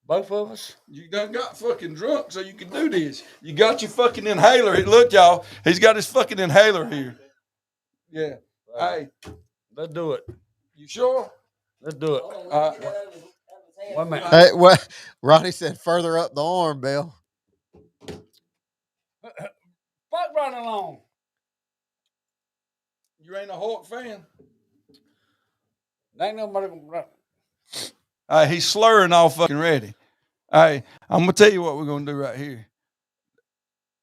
Both of us? You done got fucking drunk so you can do this. You got your fucking inhaler. Look, y'all. He's got his fucking inhaler here. Yeah. Hey. Let's do it. You sure? Let's do it. Wait a minute. Hey, what? Ronnie said further up the arm, Bill. Fuck running along. You ain't a Hawk fan? Ain't nobody gonna run. He's slurring all fucking ready. I'm gonna tell you what we're gonna do right here.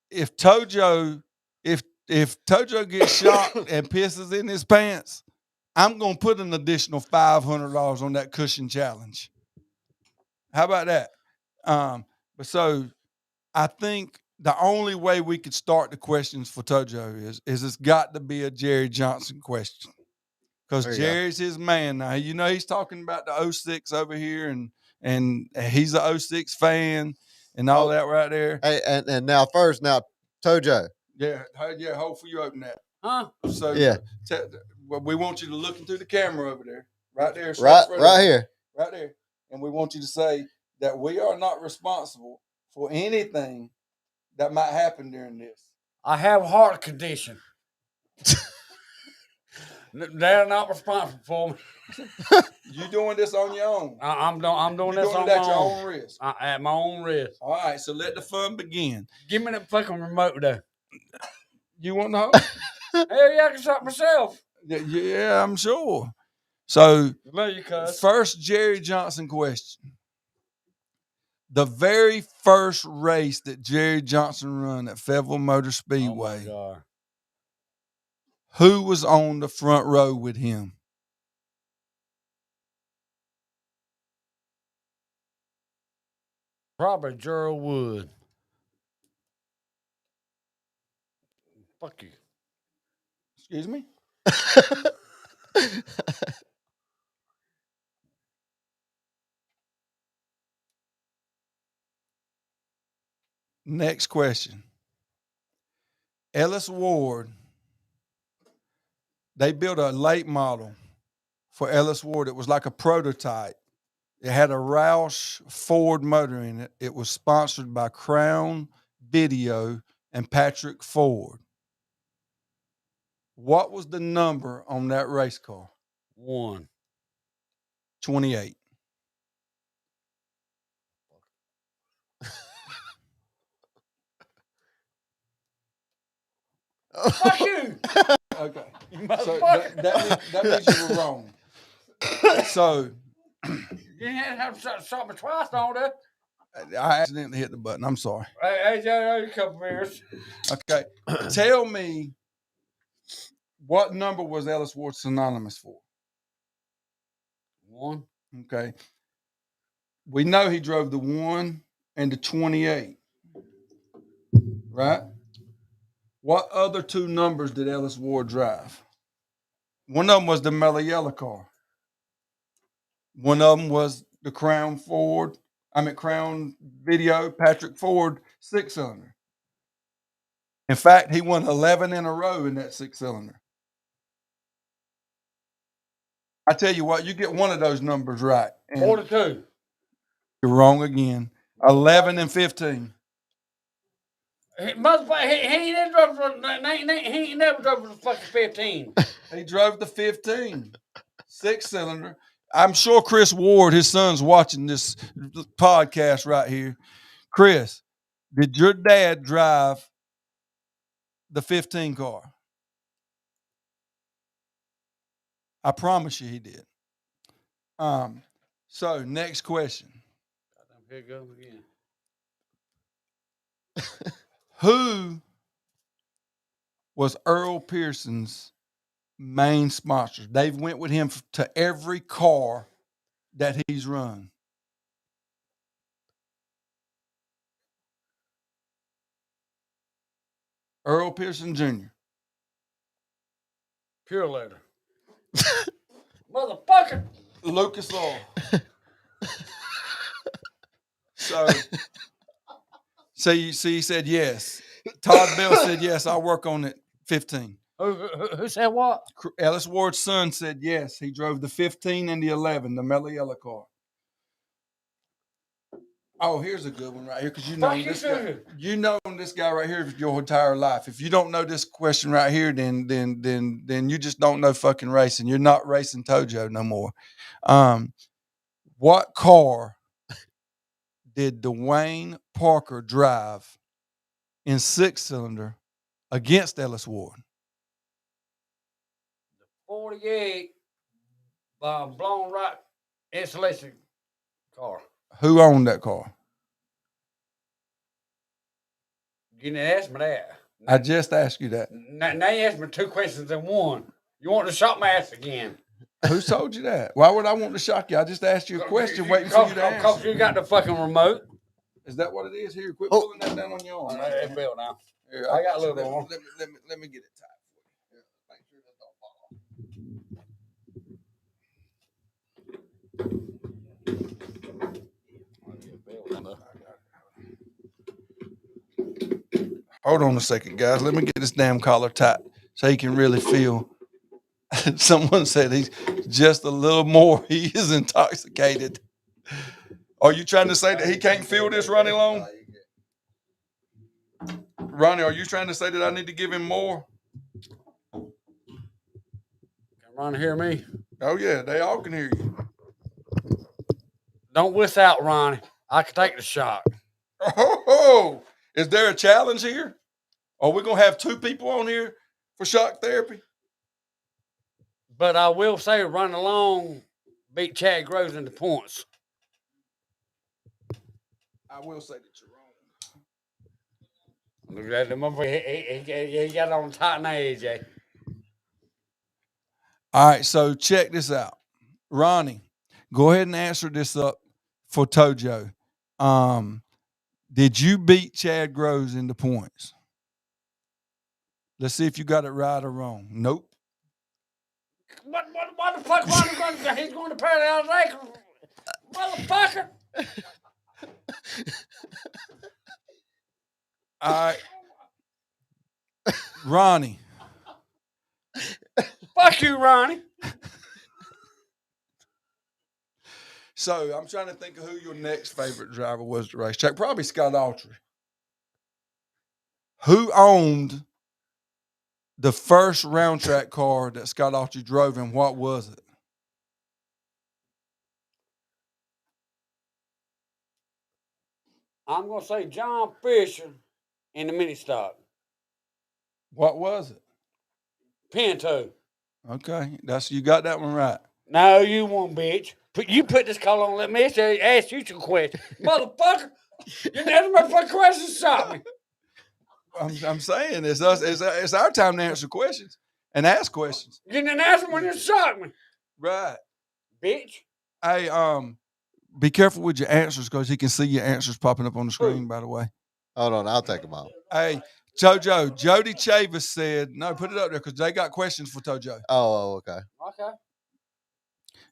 If ToJo gets shot and pisses in his pants, I'm gonna put an additional $500 on that cushion challenge. How about that? But so I think the only way we could start the questions for ToJo is it's got to be a Jerry Johnson question. Because Jerry's his man now. You know, he's talking about the 06 over here, and he's a 06 fan and all that right there. Hey, and now ToJo. Yeah, hopefully you open that. Huh? So yeah, we want you to look into the camera over there, right there, right here, right there, and we want you to say that we are not responsible for anything that might happen during this. I have a heart condition. They're not responsible for me. You doing this on your own? I'm doing this on my your own risk. At my own risk. All right, so let the fun begin. Give me that fucking remote there. You want to know? Hell yeah, I can shot myself. Yeah, I'm sure. So, you first Jerry Johnson question. The very first race that Jerry Johnson run at Fayetteville Motor Speedway, who was on the front row with him? Probably Gerald Wood. Fuck you. Excuse me? Next question. Ellis Ward. They built a late model for Ellis Ward. It was like a prototype. It had a Roush Ford motor in it. It was sponsored by Crown Video and Patrick Ford. What was the number on that race car? 28. Fuck you. Okay. So that means you were wrong. So you didn't have to shot me twice on that. I accidentally hit the button. I'm sorry. Hey, a couple beers. Okay. Tell me, what number was Ellis Ward synonymous for? 1. Okay. We know he drove the 1 and the 28. right? What other two numbers did Ellis Ward drive? One of them was the Mellow Yellow car. One of them was the Crown Video Patrick Ford 6-cylinder. In fact, he won 11 in a row in that 6-cylinder. I tell you what, you get one of those numbers right. 42. You're wrong again. 11 and 15. Motherfucker, he ain't never drove he ain't never drove the fucking 15. He drove the 15. 6-cylinder. I'm sure Chris Ward, his son's watching this podcast right here. Chris, did your dad drive the 15 car? I promise you he did. So next question. Here it goes again. Who was Earl Pearson's main sponsor? They've went with him to every car that he's run. Earl Pearson Jr. Pure letter. Motherfucker. Lucas Law. So you see, he said yes. Todd Bell said yes. I'll work on it. 15. Who said what? Ellis Ward's son said yes. He drove the 15 and the 11, the Mellow Yellow car. Oh, here's a good one right here because you know this guy. You know this guy right here your entire life. If you don't know this question right here, then you just don't know fucking racing. You're not racing ToJo no more. What car did Dwayne Parker drive in 6-cylinder against Ellis Ward? 48 blown right insulation car. Who owned that car? You didn't ask me that. I just asked you that. Now you asked me two questions in one. You want to shock my ass again? Who told you that? Why would I want to shock you? I just asked you a question waiting for you to answer. Because you got the fucking remote. Is that what it is? Here, quit pulling that down on your arm. It's built now. Here, I got a little more. Let me get it tight for you. Make sure that don't fall off. Hold on a second, guys. Let me get this damn collar tight so he can really feel. Someone said he's just a little more. He is intoxicated. Are you trying to say that he can't feel this, Ronnie Long? Ronnie, are you trying to say that I need to give him more? Can Ronnie hear me? Oh, yeah. They all can hear you. Don't whisk out, Ronnie. I can take the shot. Oh, is there a challenge here? Are we going to have two people on here for shock therapy? But I will say, Ronnie Long beat Chad Groves in the points. I will say that you're wrong. Look at that motherfucker. He got it on tight now, AJ. All right, so check this out. Ronnie, go ahead and answer this up for ToJo. Did you beat Chad Groves in the points? Let's see if you got it right or wrong. Nope. What the fuck? He's going to Paradise Lake, motherfucker. All right. Ronnie. Fuck you, Ronnie. So I'm trying to think of who your next favorite driver was to race track. Probably Scott Autry. Who owned the first round track car that Scott Autry drove, and what was it? I'm going to say John Fisher in the mini stock. What was it? Pinto. Okay, you got that one right. No, you won't, bitch. You put this call on. Let me ask you some questions, motherfucker. You didn't ask my fucking questions. Stop me. I'm saying it's us. It's our time to answer questions and ask questions. You didn't ask me when you shot me, right, bitch. Hey, be careful with your answers because he can see your answers popping up on the screen. By the way, Hold on, I'll take them off. Hey, ToJo, Jody Chavis said, no, put it up there because they got questions for ToJo. Oh, okay. Okay.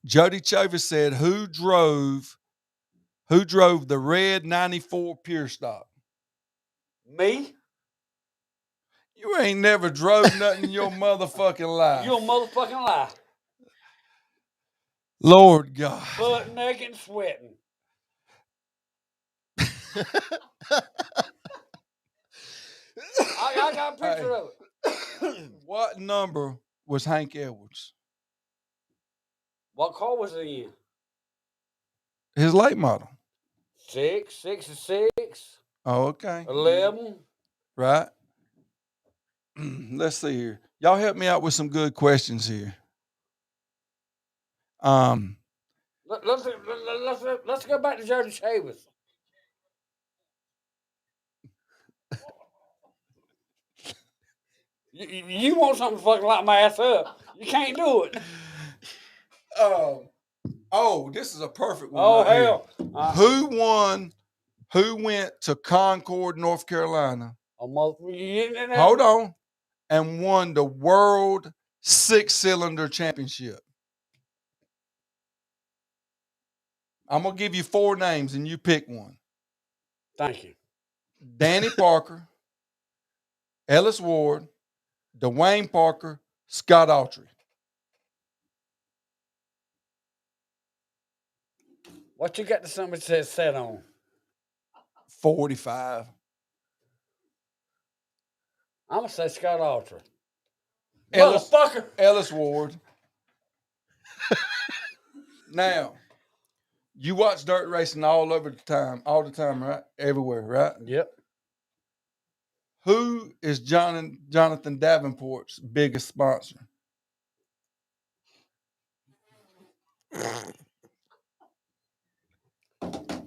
Jody Chavis said, who drove the red 94 Pure Stock? Me? You ain't never drove nothing in your motherfucking life. You a motherfucking lie. Lord God. Butt naked and sweating. I got a picture of it. What number was Hank Edwards? What car was he in? His late model. 66. Oh, okay. 11. Right. Let's see here. Y'all help me out with some good questions here. Let's go back to Jody Chavis. You want something to fucking lock my ass up. You can't do it. This is a perfect one. Oh, right hell. Who went to Concord, North Carolina? Hold Hold on. And won the World 6-Cylinder Championship? I'm going to give you 4 names and you pick one. Thank you. Danny Parker, Ellis Ward, Dwayne Parker, Scott Autry. What you got to somebody says set on? 45. I'm going to say Scott Autry. Ellis, Motherfucker. Ellis Ward. Now, you watch dirt racing all the time, right? Everywhere, right? Yep. Who is Jonathan Davenport's biggest sponsor?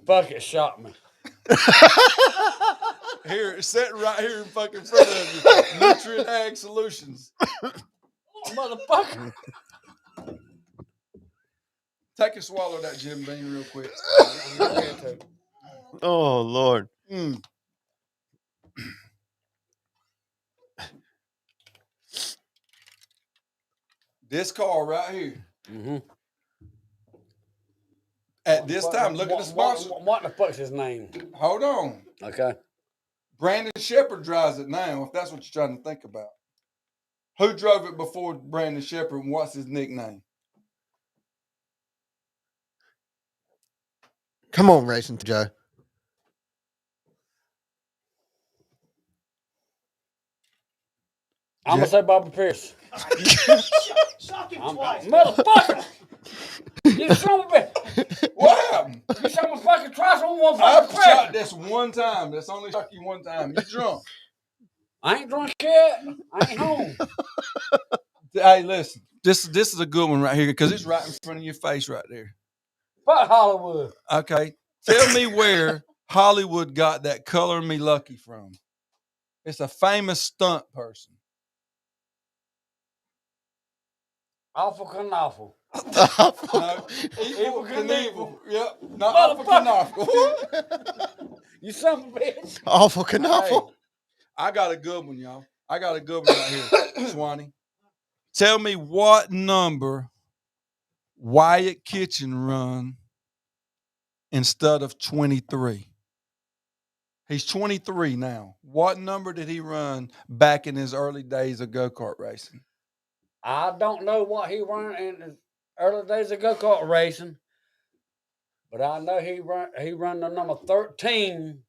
Fuck it, shot me. Here, sitting right here in fucking front of you. Nutrient Ag Solutions. Motherfucker. Take a swallow of that Jim Beam real quick. Oh, Lord. This car right here. Mm-hmm. At this time, look at the sponsor. What the fuck's his name? Hold on. Okay. Brandon Shepard drives it now, if that's what you're trying to think about. Who drove it before Brandon Shepard, and what's his nickname? Come on, Racing Joe. I'm going to say Bobby Pierce. Shock him twice. Motherfucker! You son of a bitch! What happened? You son of a fucking twice on one I've fucking shot pressure. this one time. That's only shot you one time. You drunk. I ain't drunk yet. I ain't home. Hey, listen. This is a good one right here because it's right in front of your face right there. Fuck Hollywood. Okay. Tell me where Hollywood got that Color Me Lucky from. It's a famous stunt person. Awful Knaufel. No, Evil Knievel. Yep. Not Awful Knaufel. You son of a bitch. Awful Knaufel. Hey, I got a good one, y'all. I got a good one right here, Swanee. Tell me what number Wyatt Kitchen run instead of 23. He's 23 now. What number did he run back in his early days of go-kart racing? I don't know what he run in his early days of go-kart racing, but I know he run the number 13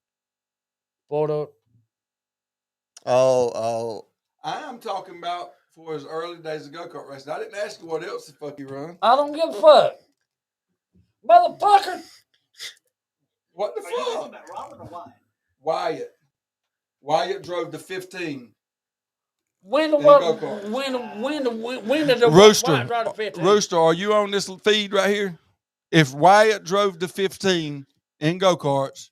for the. Oh. I am talking about for his early days of go-kart racing. I didn't ask you what else the fuck he run. I don't give a fuck. Motherfucker. What the Are you talking fuck? about Robert or Wyatt? Wyatt. Wyatt drove the 15. When did the Rooster, are you on this feed right here? If Wyatt drove the 15 in go-karts,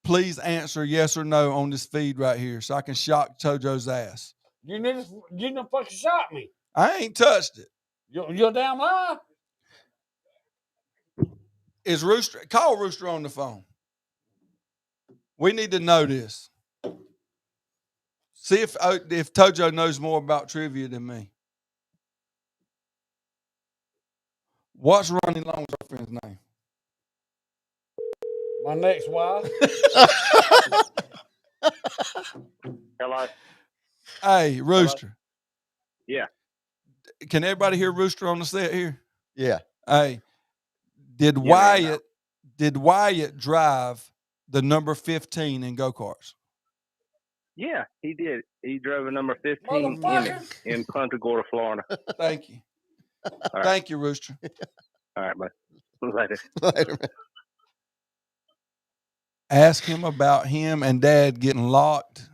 please answer yes or no on this feed right here so I can shock ToJo's ass. You didn't fucking shot me. I ain't touched it. You're damn lie. Call Rooster on the phone. We need to know this. See if ToJo knows more about trivia than me. What's Ronnie Long's girlfriend's name? My next wife. Hello. Hey, Rooster. Yeah. Can everybody hear Rooster on the set here? Yeah. Hey, did Wyatt drive the number 15 in go-karts? Yeah, he did. He drove a number 15 in Punta Gorda, Florida. Thank you. Right. Thank you, Rooster. All right, bud. Later. Later, man. Ask him about him and Dad getting locked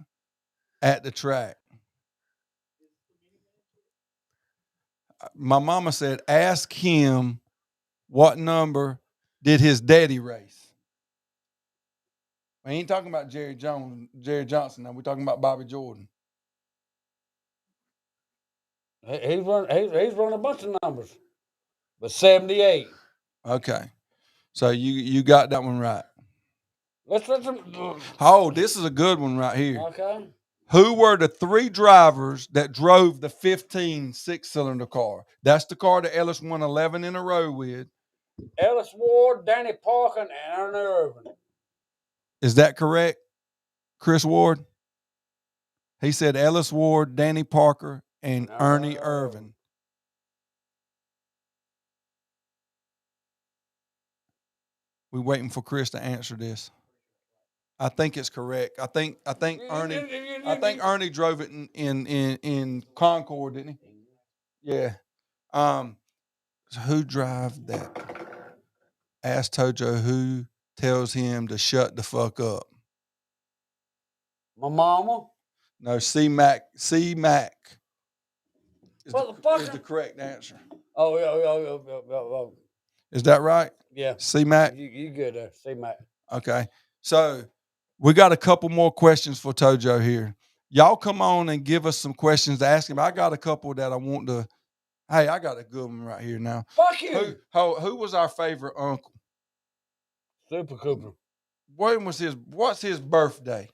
at the track. My mama said, ask him what number did his daddy race. We ain't talking about Jerry Johnson now. We're talking about Bobby Jordan. He's run a bunch of numbers, but 78. Okay, so you got that one right. Let's Oh, this is a good one right here. Okay. Who were the 3 drivers that drove the 15 6-cylinder car? That's the car that Ellis won 11 in a row with. Ellis Ward, Danny Parker, and Ernie Irvin. Is that correct, Chris Ward? He said Ellis Ward, Danny Parker, and Ernie Irvin. We're waiting for Chris to answer this. I think it's correct. I think Ernie drove it in Concord, didn't he? Yeah. So who drive that? Ask ToJo who tells him to shut the fuck up. My mama. No, C-Mac. C-Mac is the correct answer. Oh. Is that right? Yeah. C-Mac? You good there, C-Mac. Okay. So we got a couple more questions for ToJo here. Y'all come on and give us some questions to ask him. I got a couple that I want to. Hey, I got a good one right here now. Fuck you. Who was our favorite uncle? Super Cooper. What's his birthday?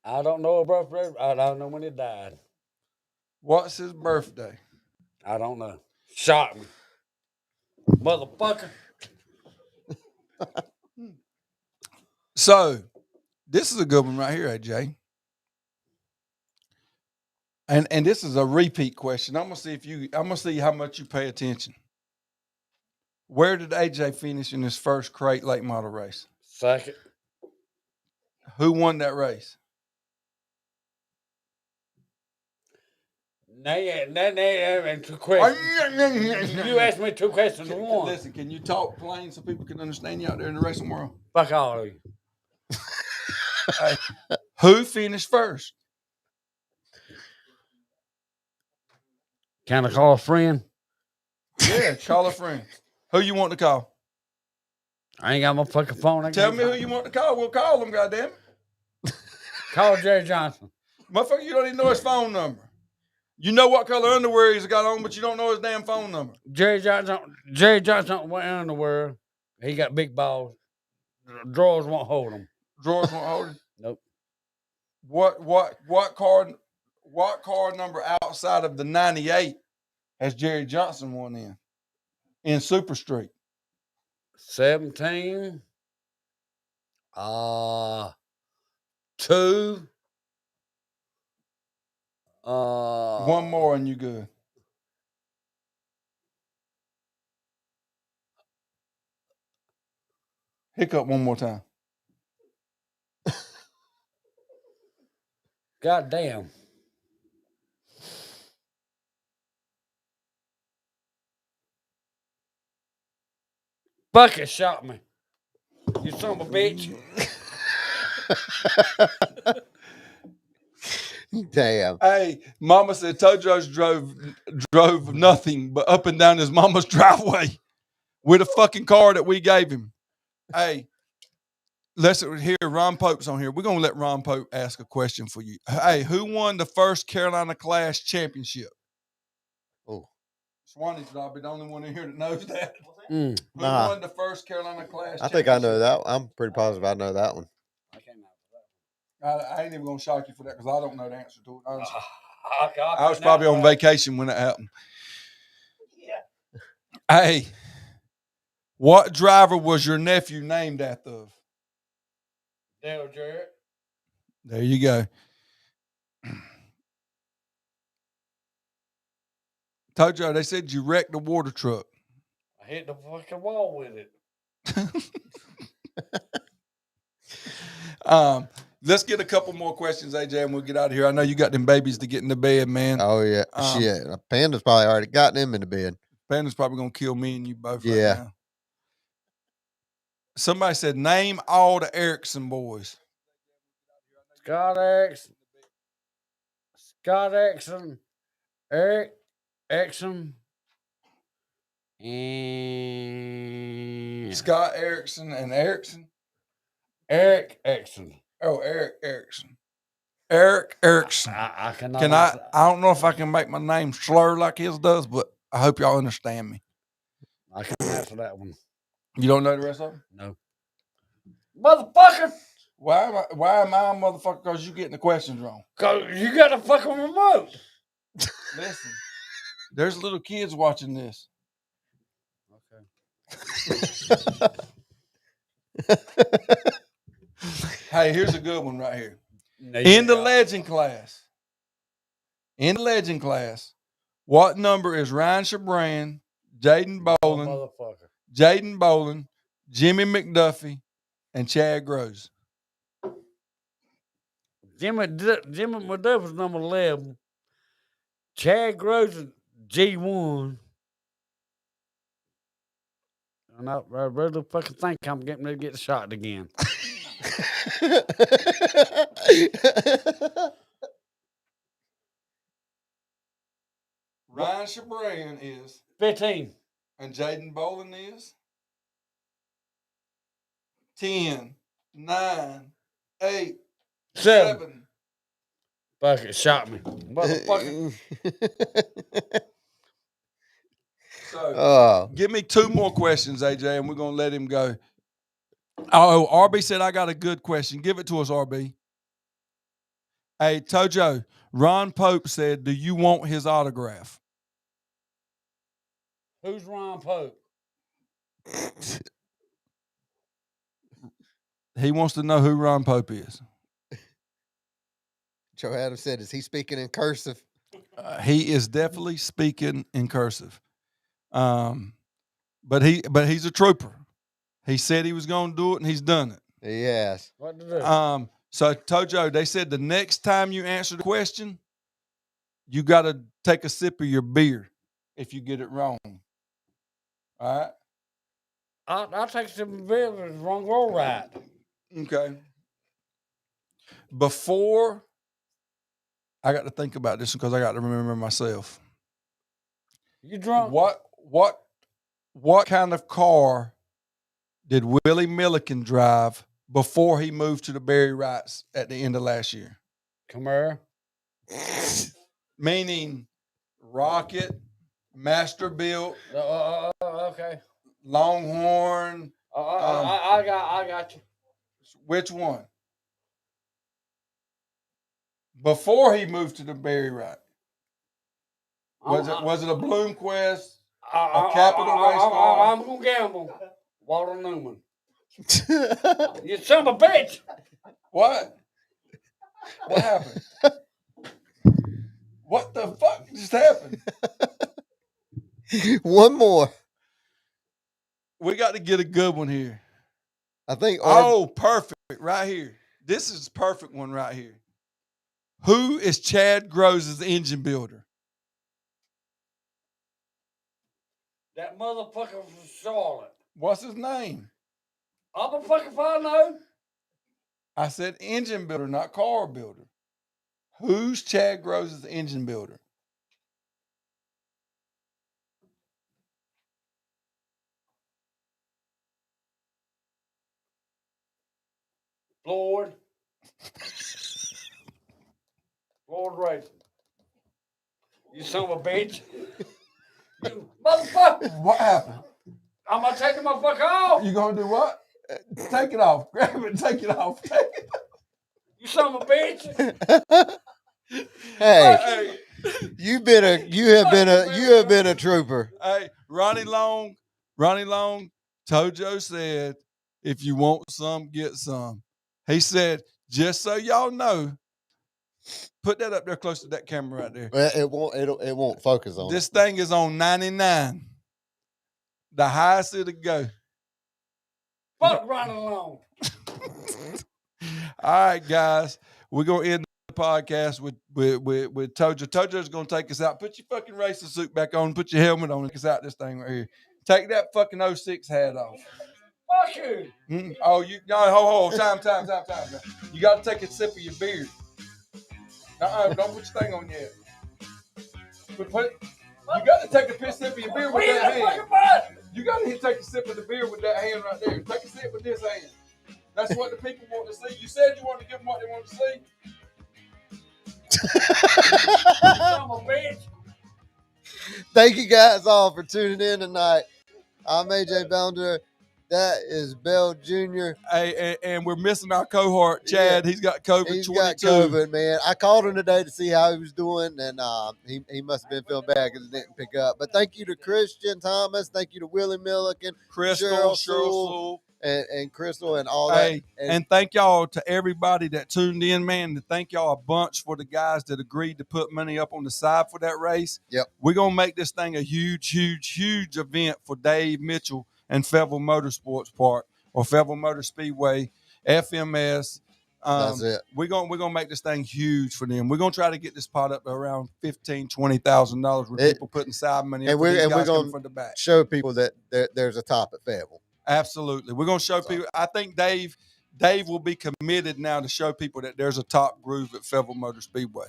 I don't know a birthday. I don't know when he died. What's his birthday? I don't know. Shot me. Motherfucker. So, this is a good one right here, AJ. And this is a repeat question. I'm gonna see how much you pay attention. Where did AJ finish in his first crate late model race? Second. Who won that race? And 2 questions. You asked me 2 questions in one. Listen, can you talk plain so people can understand you out there in the racing world? Fuck all of you. Hey, who finished first? Can I call a friend? Yeah, call a friend. Who you want to call? I ain't got my fucking phone. Tell me who you want to call. We'll call them, goddamn it. Call Jerry Johnson. Motherfucker, you don't even know his phone number. You know what color underwear he's got on, but you don't know his damn phone number. Jerry Johnson don't wear underwear. He got big balls. Drawers won't hold him. Drawers won't hold him? Nope. What car number outside of the 98 has Jerry Johnson won in Super Street? 17. 2. One more and you good. Hiccup one more time. God damn. Bucket shot me. You son of a bitch. Damn. Hey, Mama said ToJo's drove nothing but up and down his mama's driveway with a fucking car that we gave him. Hey, let's hear Ron Pope's on here. We're gonna let Ron Pope ask a question for you. Hey, who won the first Carolina Clash championship? Oh, Swanee's not be the only one in here that knows that. Mm. Who won the first Carolina Clash? I think I know that. I'm pretty positive I know that one. I ain't even gonna shock you for that because I don't know the answer to it. Honestly. I I was probably on vacation when it happened. Yeah. Hey, what driver was your nephew named after? Dale Jarrett. There you go. ToJo, they said you wrecked the water truck. I hit the fucking wall with it. Let's get a couple more questions, AJ, and we'll get out of here. I know you got them babies to get in the bed, man. Oh yeah, shit. Panda's probably already got them in the bed. Panda's probably gonna kill me and you both right now. Somebody said, name all the Erickson boys. Scott Erickson, Eric Erickson, and Scott Erickson and Erickson. Eric Erickson. Oh, Eric Erickson. Eric Erickson. I cannot. Can I don't know if I can make my name slur like his does, but I hope y'all understand me. I can't answer that one. You don't know the rest of them? No. Motherfucker! Why am I a motherfucker? Because you getting the questions wrong. Cause you got a fucking remote. Listen, there's little kids watching this. Okay. Hey, here's a good one right here. In the legend class, what number is Ryan Chabran, Jaden Bolin, Jimmy McDuffie, and Chad Groves? Jimmy McDuffie's number 11. Chad Groves is G1. And I really fucking think I'm getting ready to get shot again. Ryan Chabran is 15. And Jaden Bolin is 10, 9, 8, 7. Fuck it, shot me. Motherfucker. So, give me 2 more questions, AJ, and we're going to let him go. Oh, RB said, I got a good question. Give it to us, RB. Hey, ToJo, Ron Pope said, do you want his autograph? Who's Ron Pope? He wants to know who Ron Pope is. Joe Adams said, is he speaking in cursive? He is definitely speaking in cursive. But he's a trooper. He said he was going to do it, and he's done it. Yes. What to do? So, ToJo, they said the next time you answer the question, you got to take a sip of your beer if you get it wrong. All right? I'll take some beer if it's wrong or right. Okay. Before, I got to think about this because I got to remember myself. You drunk? What kind of car did Willie Milliken drive before he moved to the Barry Wrights at the end of last year? Camaro. Meaning Rocket, Masterbuilt, Okay. Longhorn. I got you. Which one? Before he moved to the Barry Wright. Was it a Bloomquist? A Capital race car? I'm gonna gamble. Walter Newman. You son of a bitch! What? What happened? What the fuck just happened? One more. We got to get a good one here. I think. Perfect. Right here. This is a perfect one right here. Who is Chad Groves' engine builder? That motherfucker from Charlotte. What's his name? I'm a fucking fine know. I said engine builder, not car builder. Who's Chad Groves' engine builder? Floyd Racing. You son of a bitch. You motherfucker. What happened? I'm gonna take the motherfucker off. You gonna do what? Take it off. Grab it and take it off. Take it off. You son of a bitch. Hey, you have been a trooper. Hey, Ronnie Long, ToJo said, if you want some, get some. He said, just so y'all know, put that up there close to that camera right there. Well, it won't focus on This it. thing is on 99. The highest it'll go. Fuck Ronnie Long. All right, guys. We're gonna end the podcast with ToJo. ToJo's gonna take us out. Put your fucking racing suit back on. Put your helmet on. Take us out this thing right here. Take that fucking 06 hat off. Fuck you. Oh, you no, time. You got to take a sip of your beer. Don't put your thing on yet. You got to take a sip of your beer with that hand. You got to take a sip of the beer with that hand right there. Take a sip with this hand. That's what the people want to see. You said you wanted to give them what they want to see. Son of a bitch. Thank you guys all for tuning in tonight. I'm AJ Belanger. That is Bell Jr. Hey, and we're missing our cohort, Chad. Yeah. He's got COVID. He's 22. got COVID, man. I called him today to see how he was doing, and he must have been feeling bad because he didn't pick up. But thank you to Christian Thomas. Thank you to Willie Milliken, Sherrill Sewell, and Crystal and all that. And thank y'all to everybody that tuned in, man. And thank y'all a bunch for the guys that agreed to put money up on the side for that race. Yep. We're going to make this thing a huge event for Dave Mitchell and Fayetteville Motorsports Park or Fayetteville Motor Speedway, FMS. That's it. We're gonna make this thing huge for them. We're gonna try to get this pot up to around $15,000-$20,000 with people putting side money up. We're gonna show people that there's a top at Fayetteville. Absolutely, we're gonna show people. I think Dave will be committed now to show people that there's a top groove at Fayetteville Motor Speedway.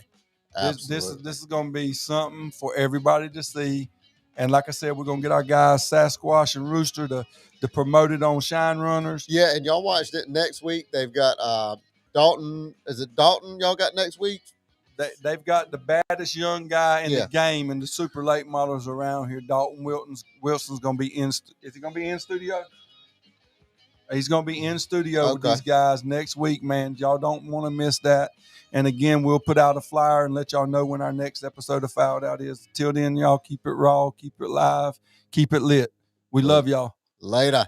This is gonna be something for everybody to see. And like I said, we're going to get our guys, Sasquatch and Rooster, to promote it on Shine Runners. Yeah, and y'all watched it next week. They've got Dalton. Is it Dalton y'all got next week? They've got the baddest young guy in the game and the super late models around here. Dalton Wilson's going to be in. Is he going to be in studio? He's going to be in studio with these guys next week, man. Y'all don't want to miss that. And again, we'll put out a flyer and let y'all know when our next episode of Fouled Out is. Till then, y'all keep it raw, keep it live, keep it lit. We love y'all. Later.